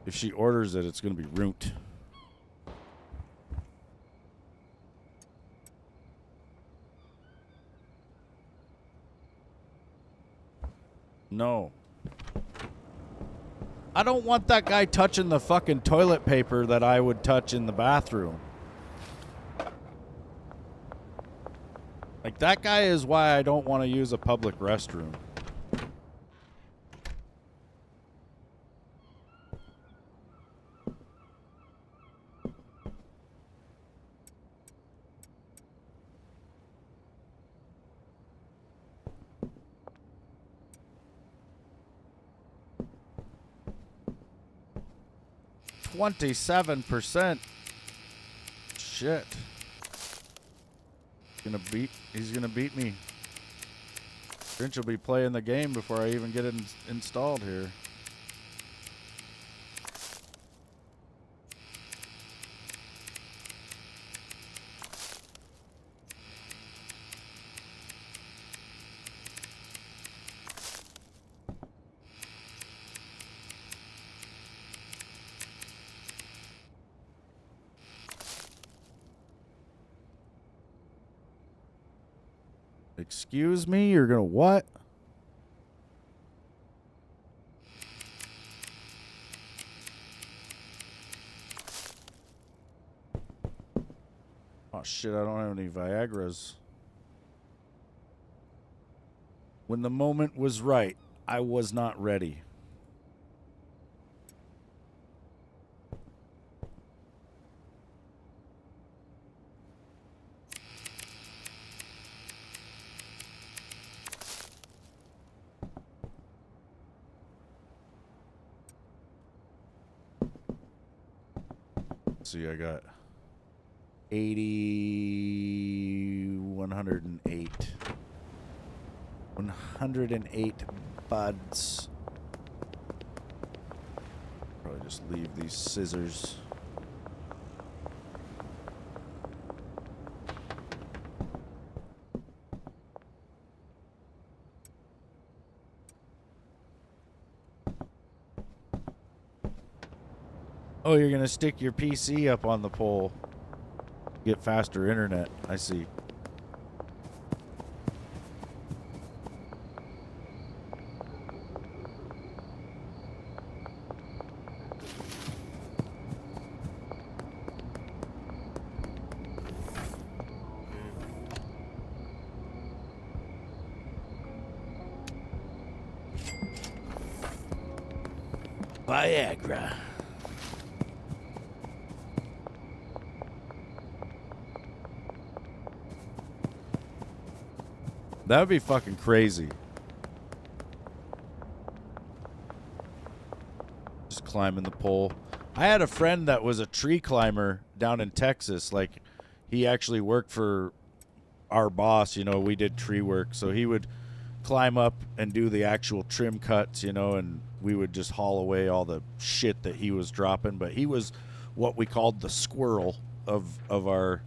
if she orders it, it's going to be ruined. No. I don't want that guy touching the fucking toilet paper that I would touch in the bathroom. Like, that guy is why I don't want to use a public restroom. $27%. Shit. He's gonna beat me. Grinch will be playing the game before I even get it installed here. Excuse me? You're gonna what? Oh shit, I don't have any Viagras. When the moment was right, I was not ready. See, I got 80, 108. 108 buds. Probably just leave these scissors. Oh, you're going to stick your PC up on the pole. Get faster internet. I see. Viagra. That would be fucking crazy. Just climbing the pole. I had a friend that was a tree climber down in Texas. Like, he actually worked for our boss. You know, we did tree work. So he would climb up and do the actual trim cuts, you know, and we would just haul away all the shit that he was dropping. But he was what we called the squirrel of our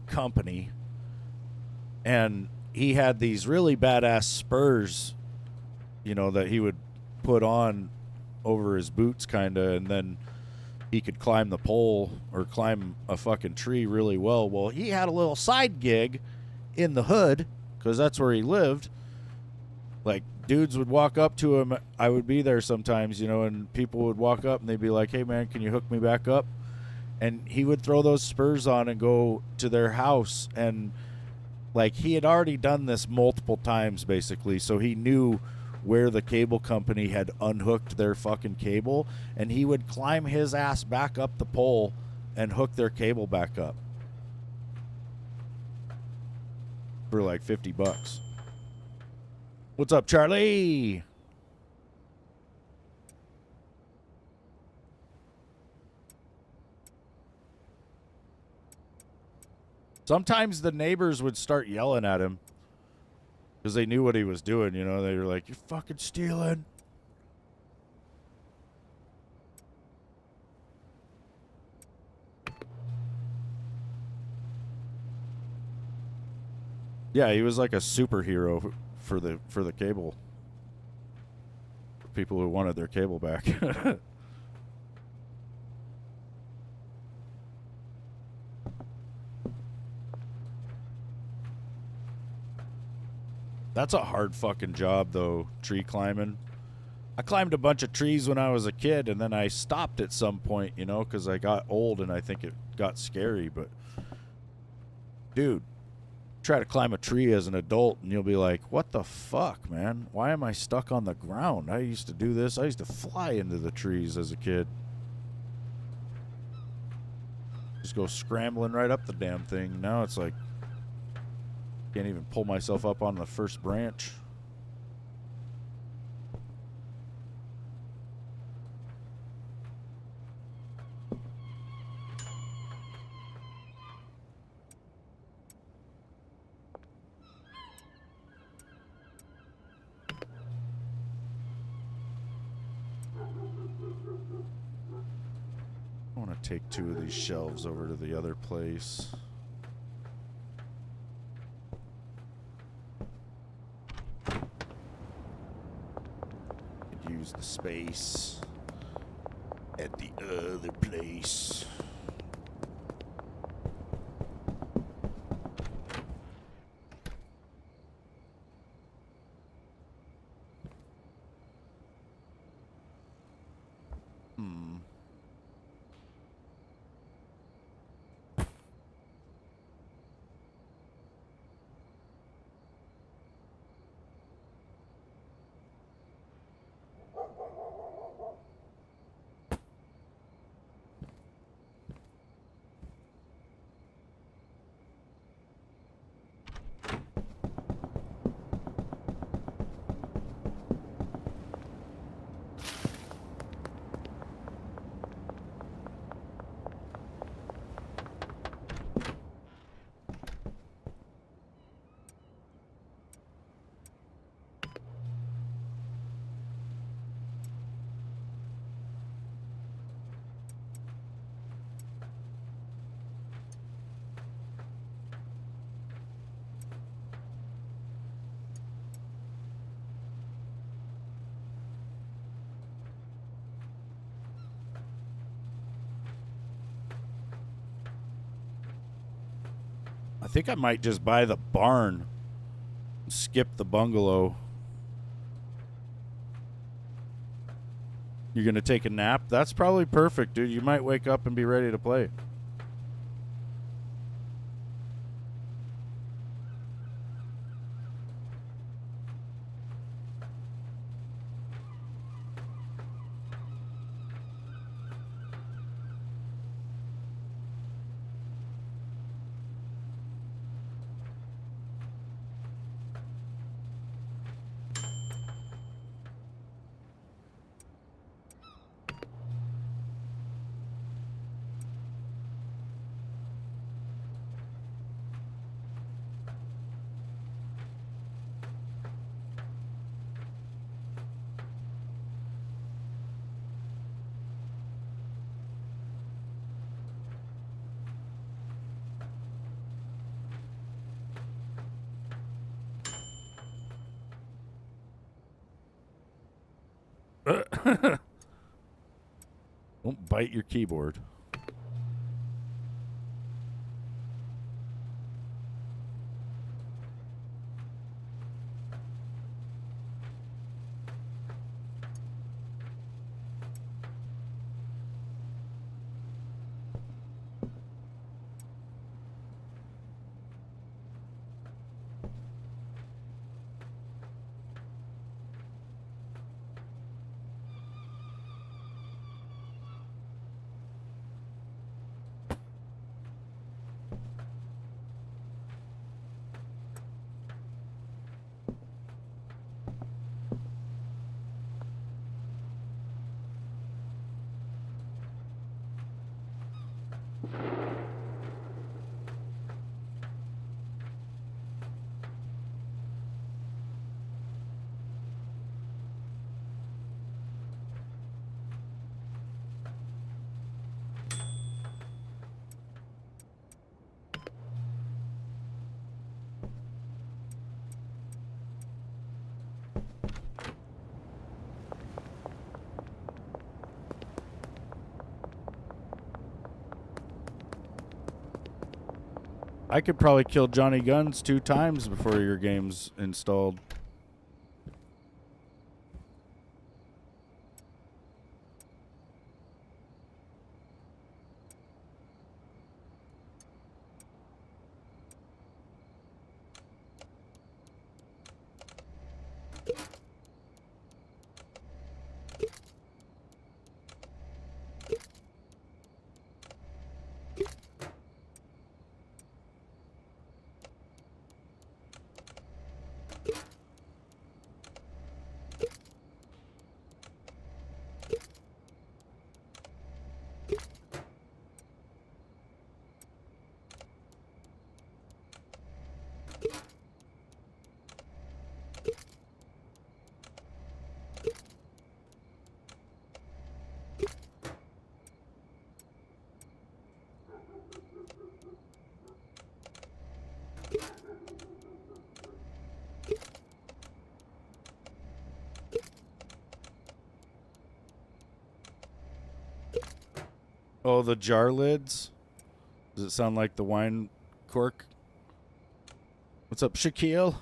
company. And he had these really badass spurs, you know, that he would put on over his boots, kind of, and then he could climb the pole or climb a fucking tree really well. Well, he had a little side gig in the hood because that's where he lived. Like, dudes would walk up to him. I would be there sometimes, you know, and people would walk up and they'd be like, "Hey, man, can you hook me back up?" And he would throw those spurs on and go to their house. And like, he had already done this multiple times, basically, so he knew where the cable company had unhooked their fucking cable, and he would climb his ass back up the pole and hook their cable back up for like $50. What's up, Charlie? Sometimes the neighbors would start yelling at him because they knew what he was doing. You know, they were like, "You're fucking stealing." Yeah, he was like a superhero for the cable. People who wanted their cable back. That's a hard fucking job, though, tree climbing. I climbed a bunch of trees when I was a kid, and then I stopped at some point, you know, because I got old and I think it got scary. But, dude, try to climb a tree as an adult, and you'll be like, what the fuck, man? Why am I stuck on the ground? I used to do this. I used to fly into the trees as a kid. Just go scrambling right up the damn thing. Now it's like, can't even pull myself up on the first branch. I want to take 2 of these shelves over to the other place. Could use the space at the other place. I think I might just buy the barn, skip the bungalow. You're going to take a nap? That's probably perfect, dude. You might wake up and be ready to play. Don't bite your keyboard. I could probably kill Johnny Guns 2 times before your game's installed. Oh, the jar lids? Does it sound like the wine cork? What's up, Shaquille?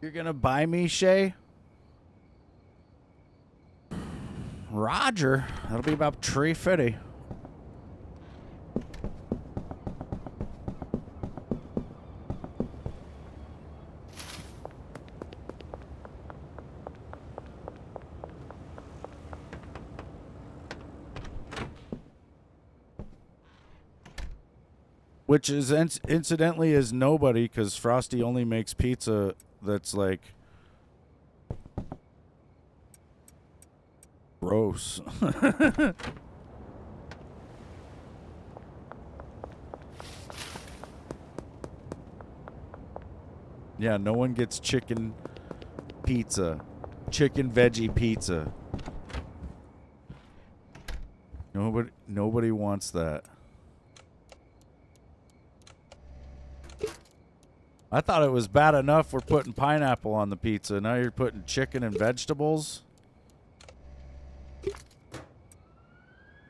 You're gonna buy me, Shay? Roger. That'll be about $3.50. Which is incidentally is nobody, because Frosty only makes pizza that's like gross. Yeah, no one gets chicken pizza. Chicken veggie pizza. Nobody wants that. I thought it was bad enough we're putting pineapple on the pizza. Now you're putting chicken and vegetables?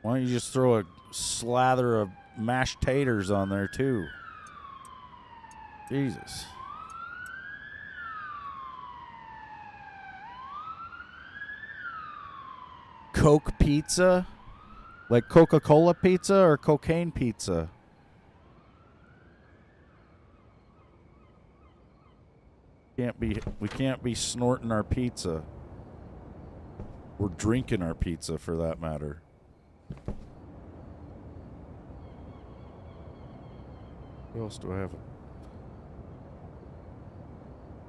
Why don't you just throw a slather of mashed taters on there too? Jesus. Coke pizza? Like Coca-Cola pizza or cocaine pizza? We can't be snorting our pizza. We're drinking our pizza, for that matter. What else do I have?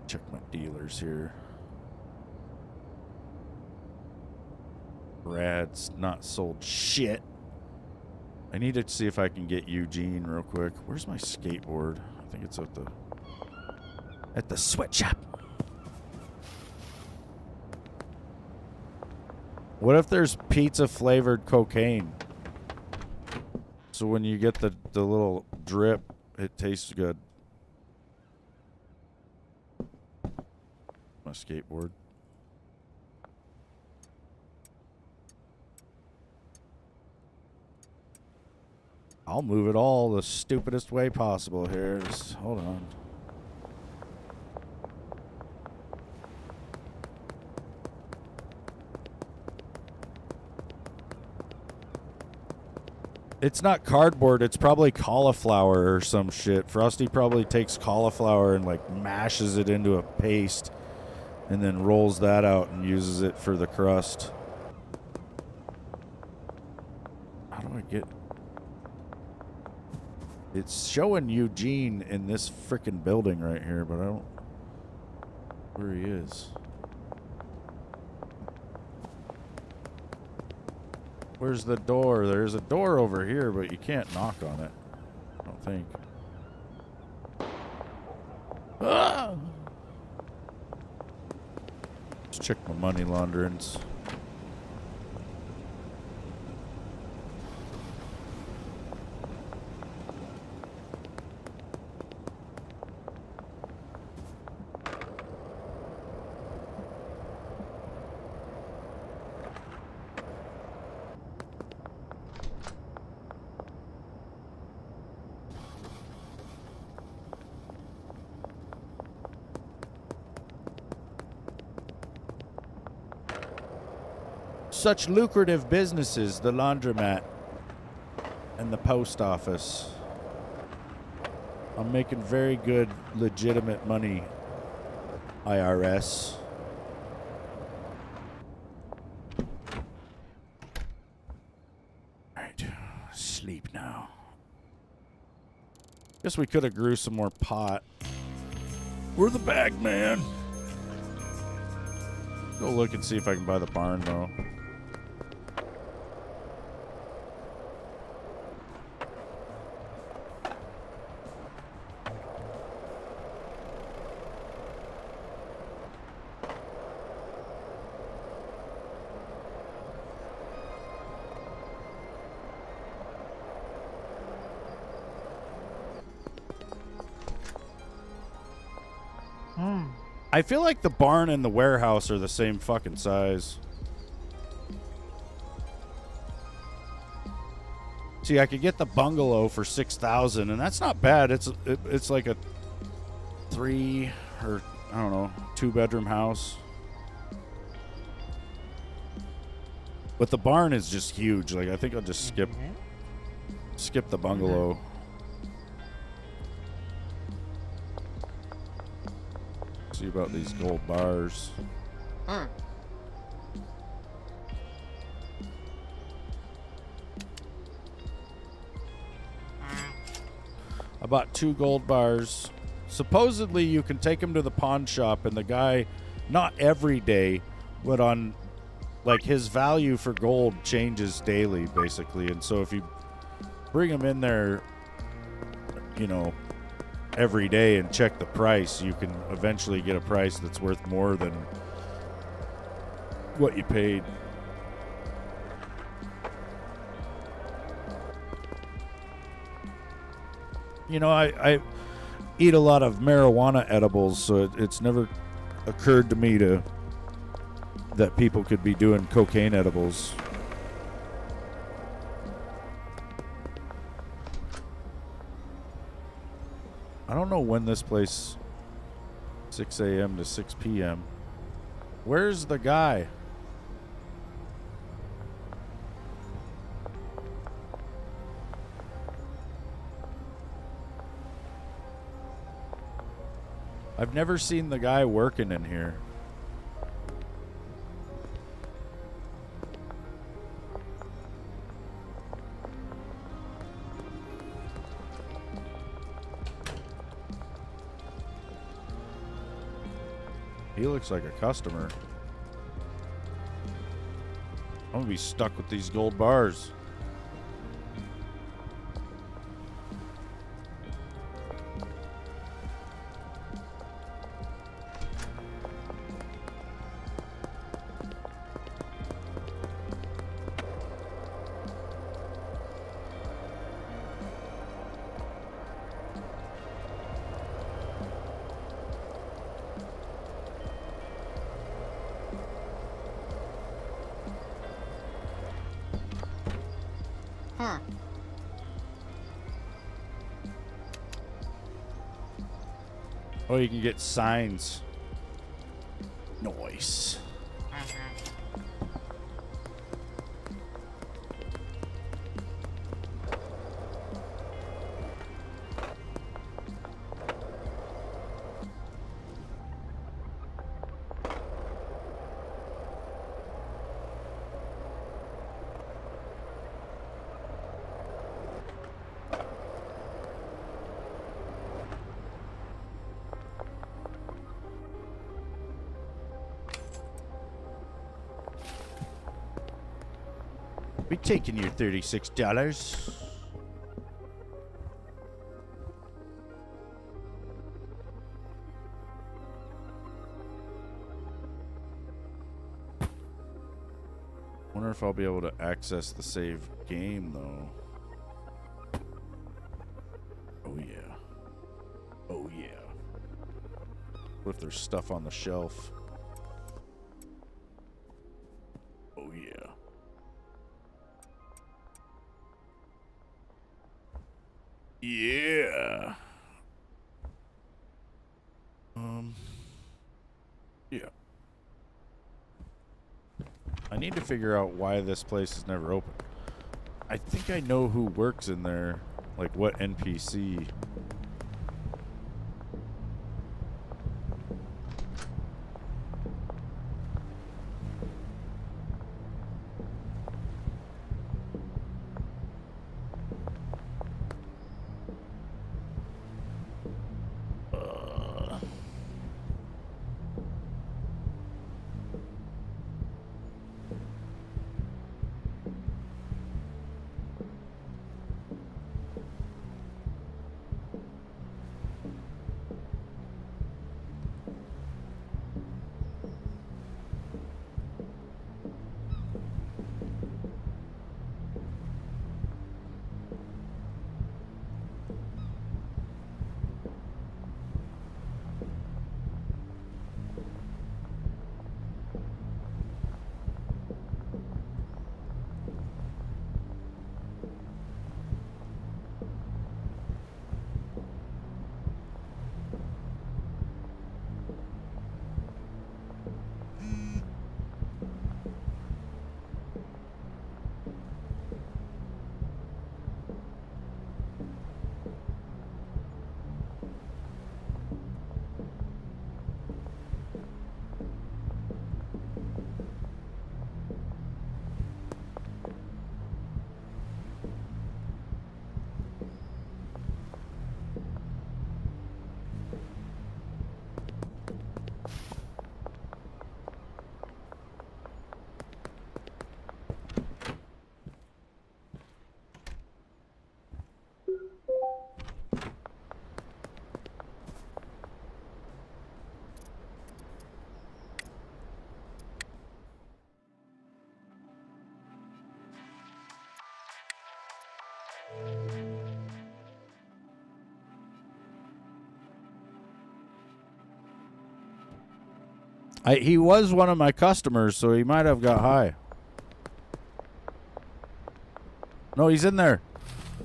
Check my dealers here. Brad's not sold shit. I need to see if I can get Eugene real quick. Where's my skateboard? I think it's at the sweatshop. What if there's pizza flavored cocaine? So when you get the little drip, it tastes good. My skateboard. I'll move it all the stupidest way possible here. Just hold on. It's not cardboard, it's probably cauliflower or some shit. Frosty probably takes cauliflower and like mashes it into a paste and then rolls that out and uses it for the crust. How do I get... It's showing Eugene in this frickin' building right here, but I don't... Where he is. Where's the door? There's a door over here, but you can't knock on it. I don't think. Ah! Let's check my money launderings. Such lucrative businesses, the laundromat and the post office. I'm making very good, legitimate money, IRS. Alright, sleep now. Guess we could have grew some more pot. We're the bag man. Go look and see if I can buy the barn though. I feel like the barn and the warehouse are the same fucking size. See, I could get the bungalow for $6,000, and that's not bad. It's like a 3 or I don't know 2-bedroom house. But the barn is just huge. Like I think I'll just skip the bungalow. See about these gold bars. I bought 2 gold bars. Supposedly you can take them to the pawn shop and the guy, not every day, but on like his value for gold changes daily basically. And so if you bring them in there, you know, every day and check the price, you can eventually get a price that's worth more than what you paid. You know, I eat a lot of marijuana edibles, so it's never occurred to me that people could be doing cocaine edibles. I don't know when this place, 6 a.m. to 6 p.m. Where's the guy? I've never seen the guy working in here. He looks like a customer. I'm gonna be stuck with these gold bars. Huh. Oh, you can get signs. Nice. We taking your $36. Wonder if I'll be able to access the save game though. Oh yeah. Oh yeah. What if there's stuff on the shelf? Oh yeah. Yeah. Yeah. I need to figure out why this place is never open. I think I know who works in there, like what NPC. He was one of my customers, so he might have got high. No, he's in there.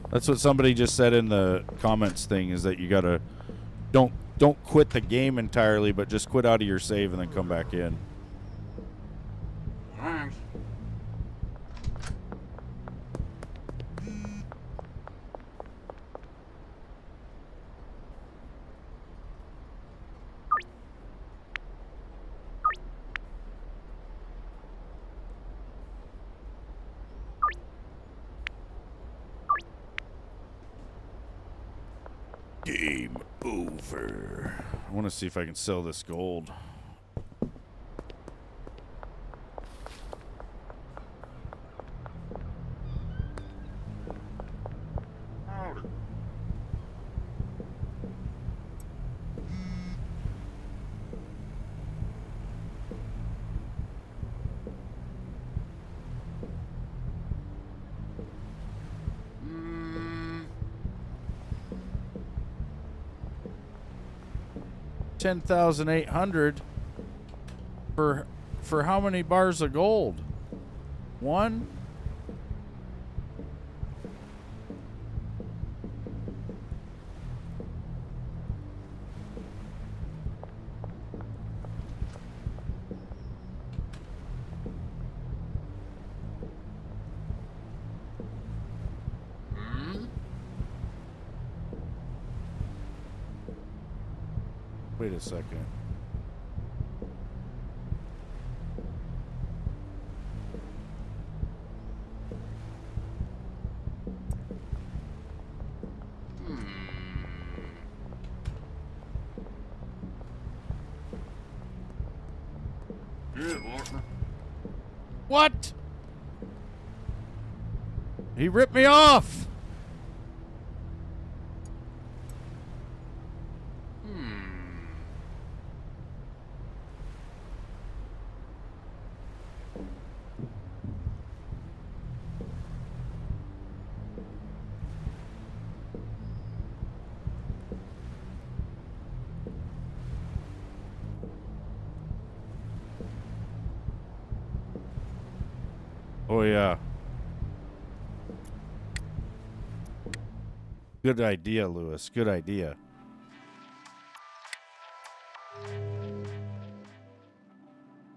That's what somebody just said in the comments thing, is that you gotta don't quit the game entirely, but just quit out of your save and then come back in. Thanks. Game over. I want to see if I can sell this gold. Howdy. Mm, 10,800 for how many bars of gold? One? Wait a second. What? He ripped me off. Oh, yeah. Good idea, Lewis. Good idea.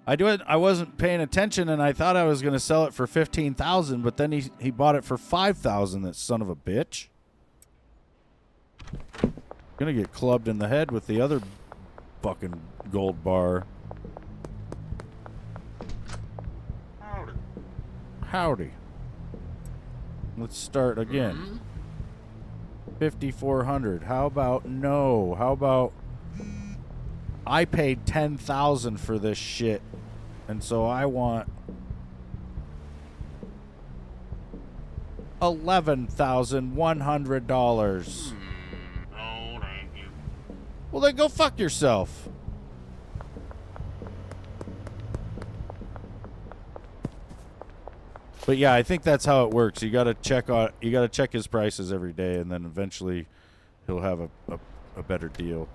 I wasn't paying attention, and I thought I was going to sell it for $15,000, but then he bought it for $5,000. That son of a bitch. Gonna get clubbed in the head with the other fucking gold bar. Howdy. Let's start again. 5,400. How about no? How about I paid $10,000 for this shit, and so I want $11,100. Oh, thank you. Well, then go fuck yourself. But yeah, I think that's how it works. You gotta check his prices every day, and then eventually he'll have a better deal.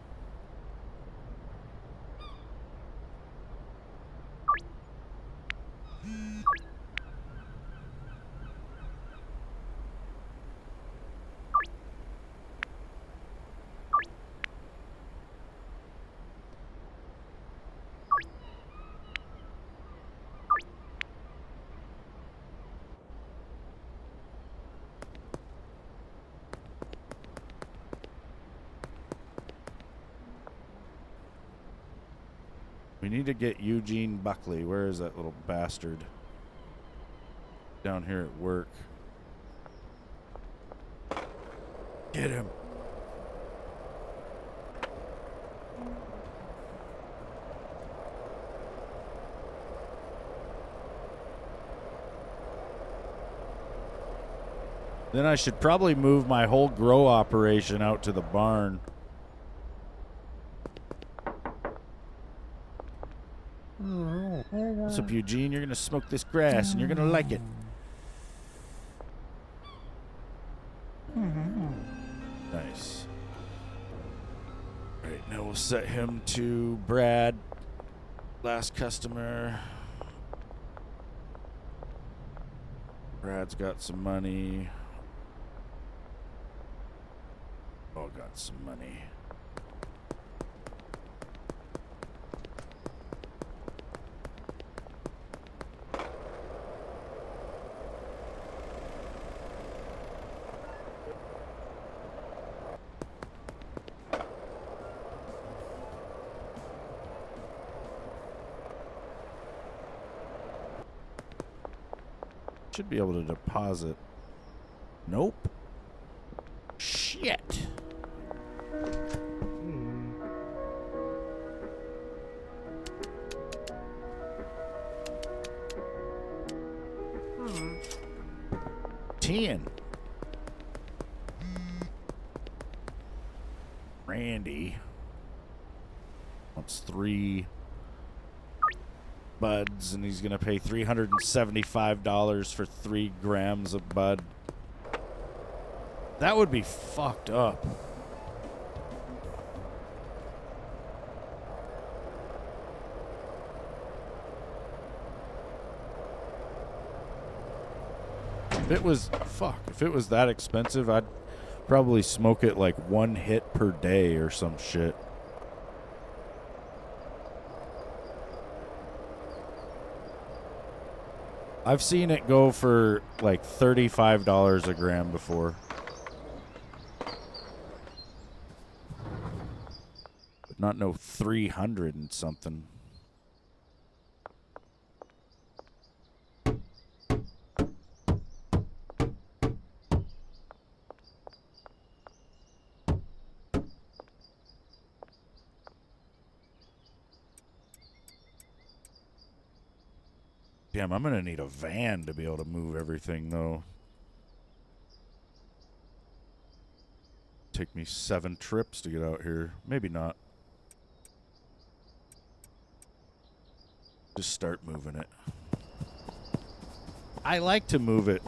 We need to get Eugene Buckley. Where is that little bastard? Down here at work. Get him. Then I should probably move my whole grow operation out to the barn. What's up, Eugene? You're gonna smoke this grass and you're gonna like it. Nice. Alright, now we'll set him to Brad. Last customer. Brad's got some money. Oh, got some money. Should be able to deposit. Nope. Shit. Randy wants 3 buds, and he's gonna pay $375 for 3 grams of bud. That would be fucked up. If it was that expensive, I'd probably smoke it like 1 hit per day or some shit. I've seen it go for like $35 a gram before. But Not no 300 and something. Damn, I'm gonna need a van to be able to move everything, though. Take me 7 trips to get out here. Maybe not. Just start moving it. I like to move it.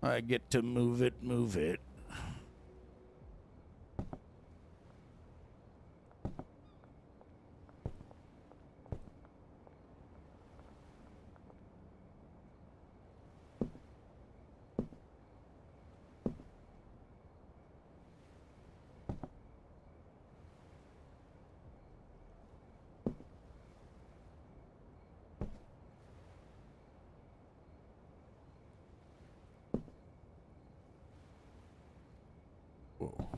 I get to move it, move it. Whoa.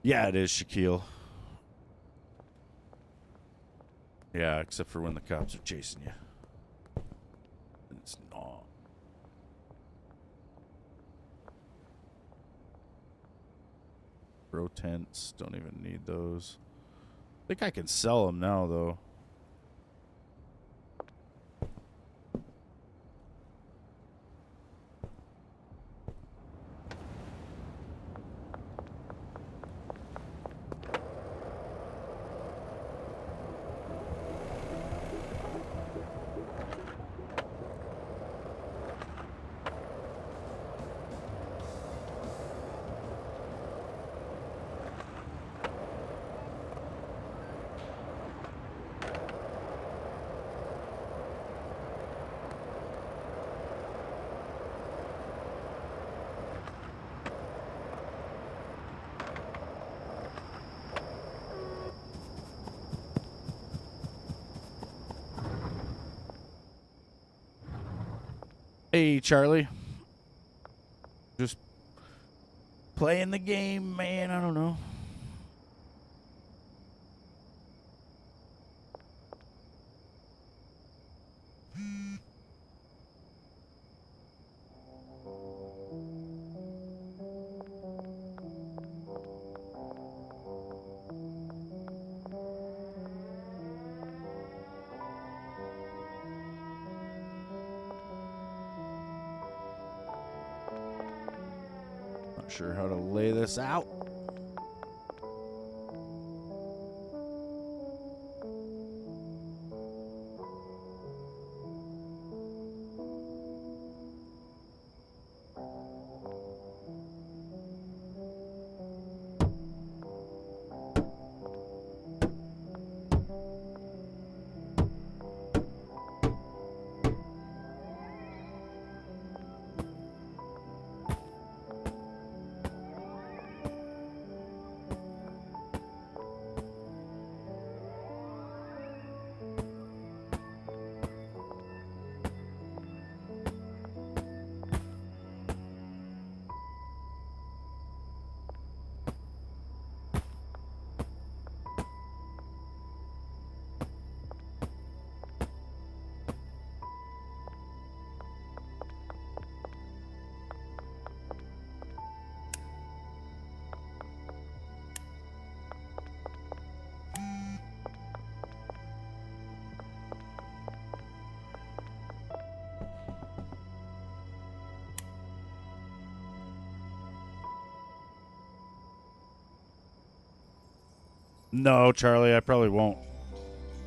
Yeah, it is, Shaquille. Yeah, except for when the cops are chasing you. It's not. Grow tents. Don't even need those. I think I can sell them now, though. Hey, Charlie. Just playing the game, man. I don't know. Not sure how to lay this out. No, Charlie, I probably won't.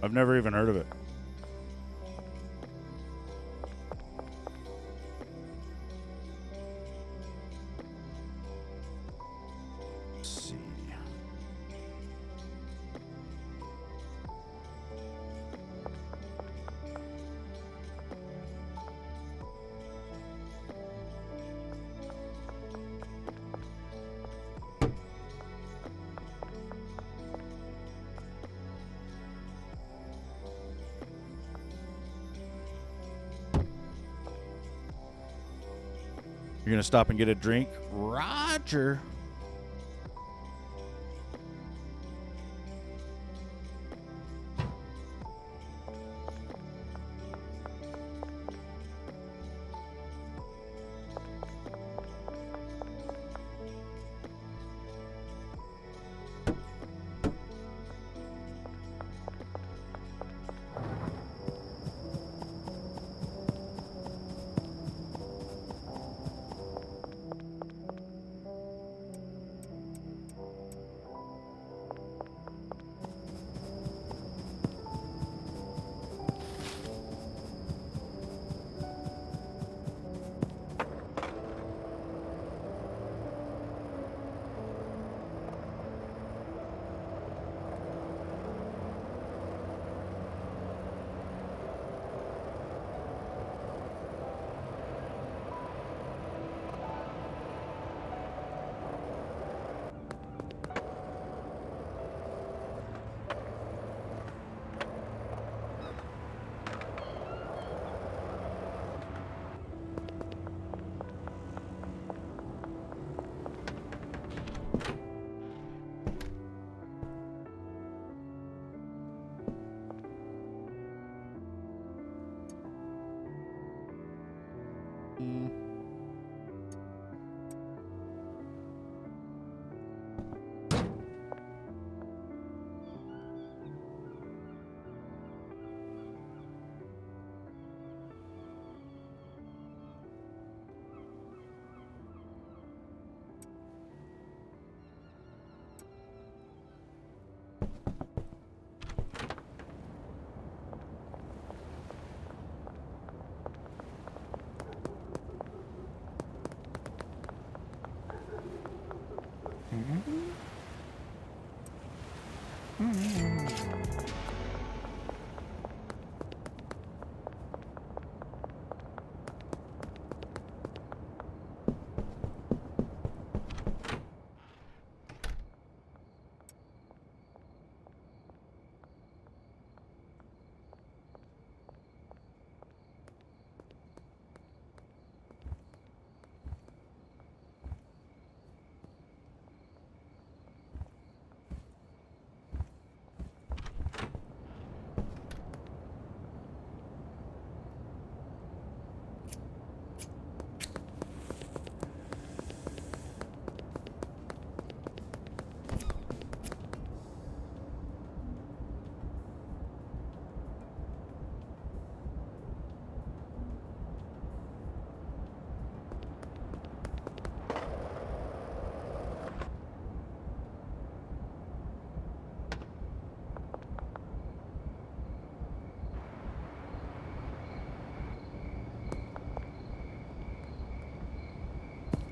I've never even heard of it. Let's see. You're gonna stop and get a drink? Roger.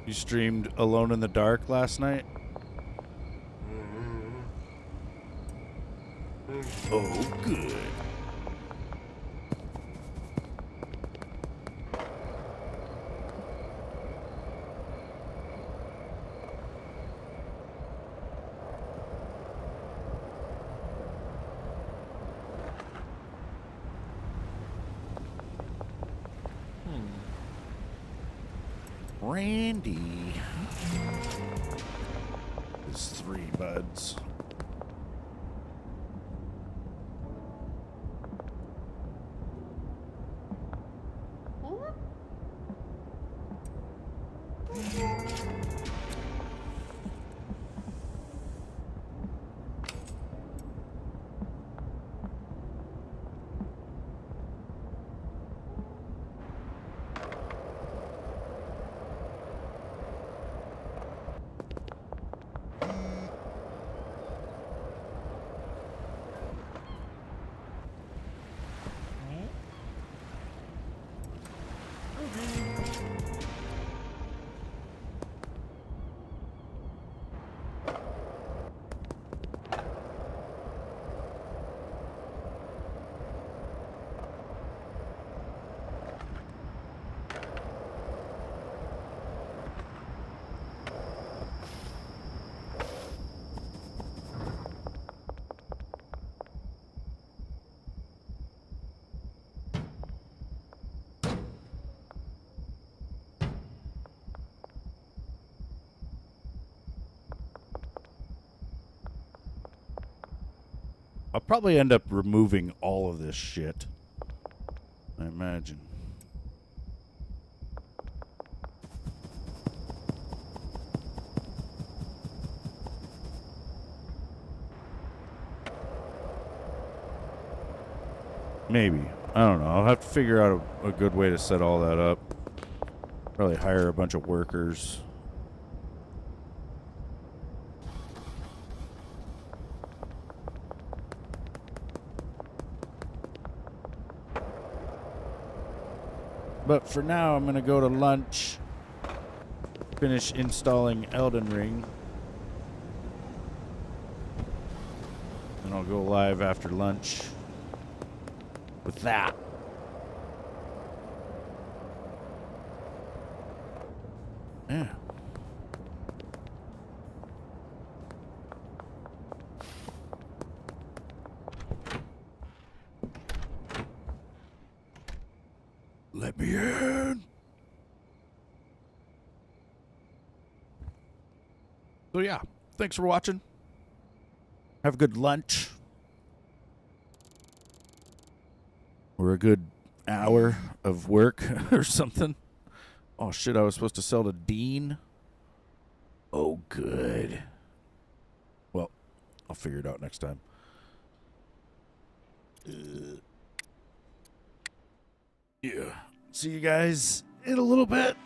You streamed Alone in the Dark last night? Oh, good. Randy. His three buds. I'll probably end up removing all of this shit, I imagine. Maybe. I don't know. I'll have to figure out a good way to set all that up. Probably hire a bunch of workers. But for now, I'm going to go to lunch. Finish installing Elden Ring. And I'll go live after lunch with that. Yeah. Let me in. So yeah, thanks for watching. Have a good lunch. Or a good hour of work or something. Oh shit, I was supposed to sell to Dean. Oh good. Well, I'll figure it out next time. Yeah. See you guys in a little bit.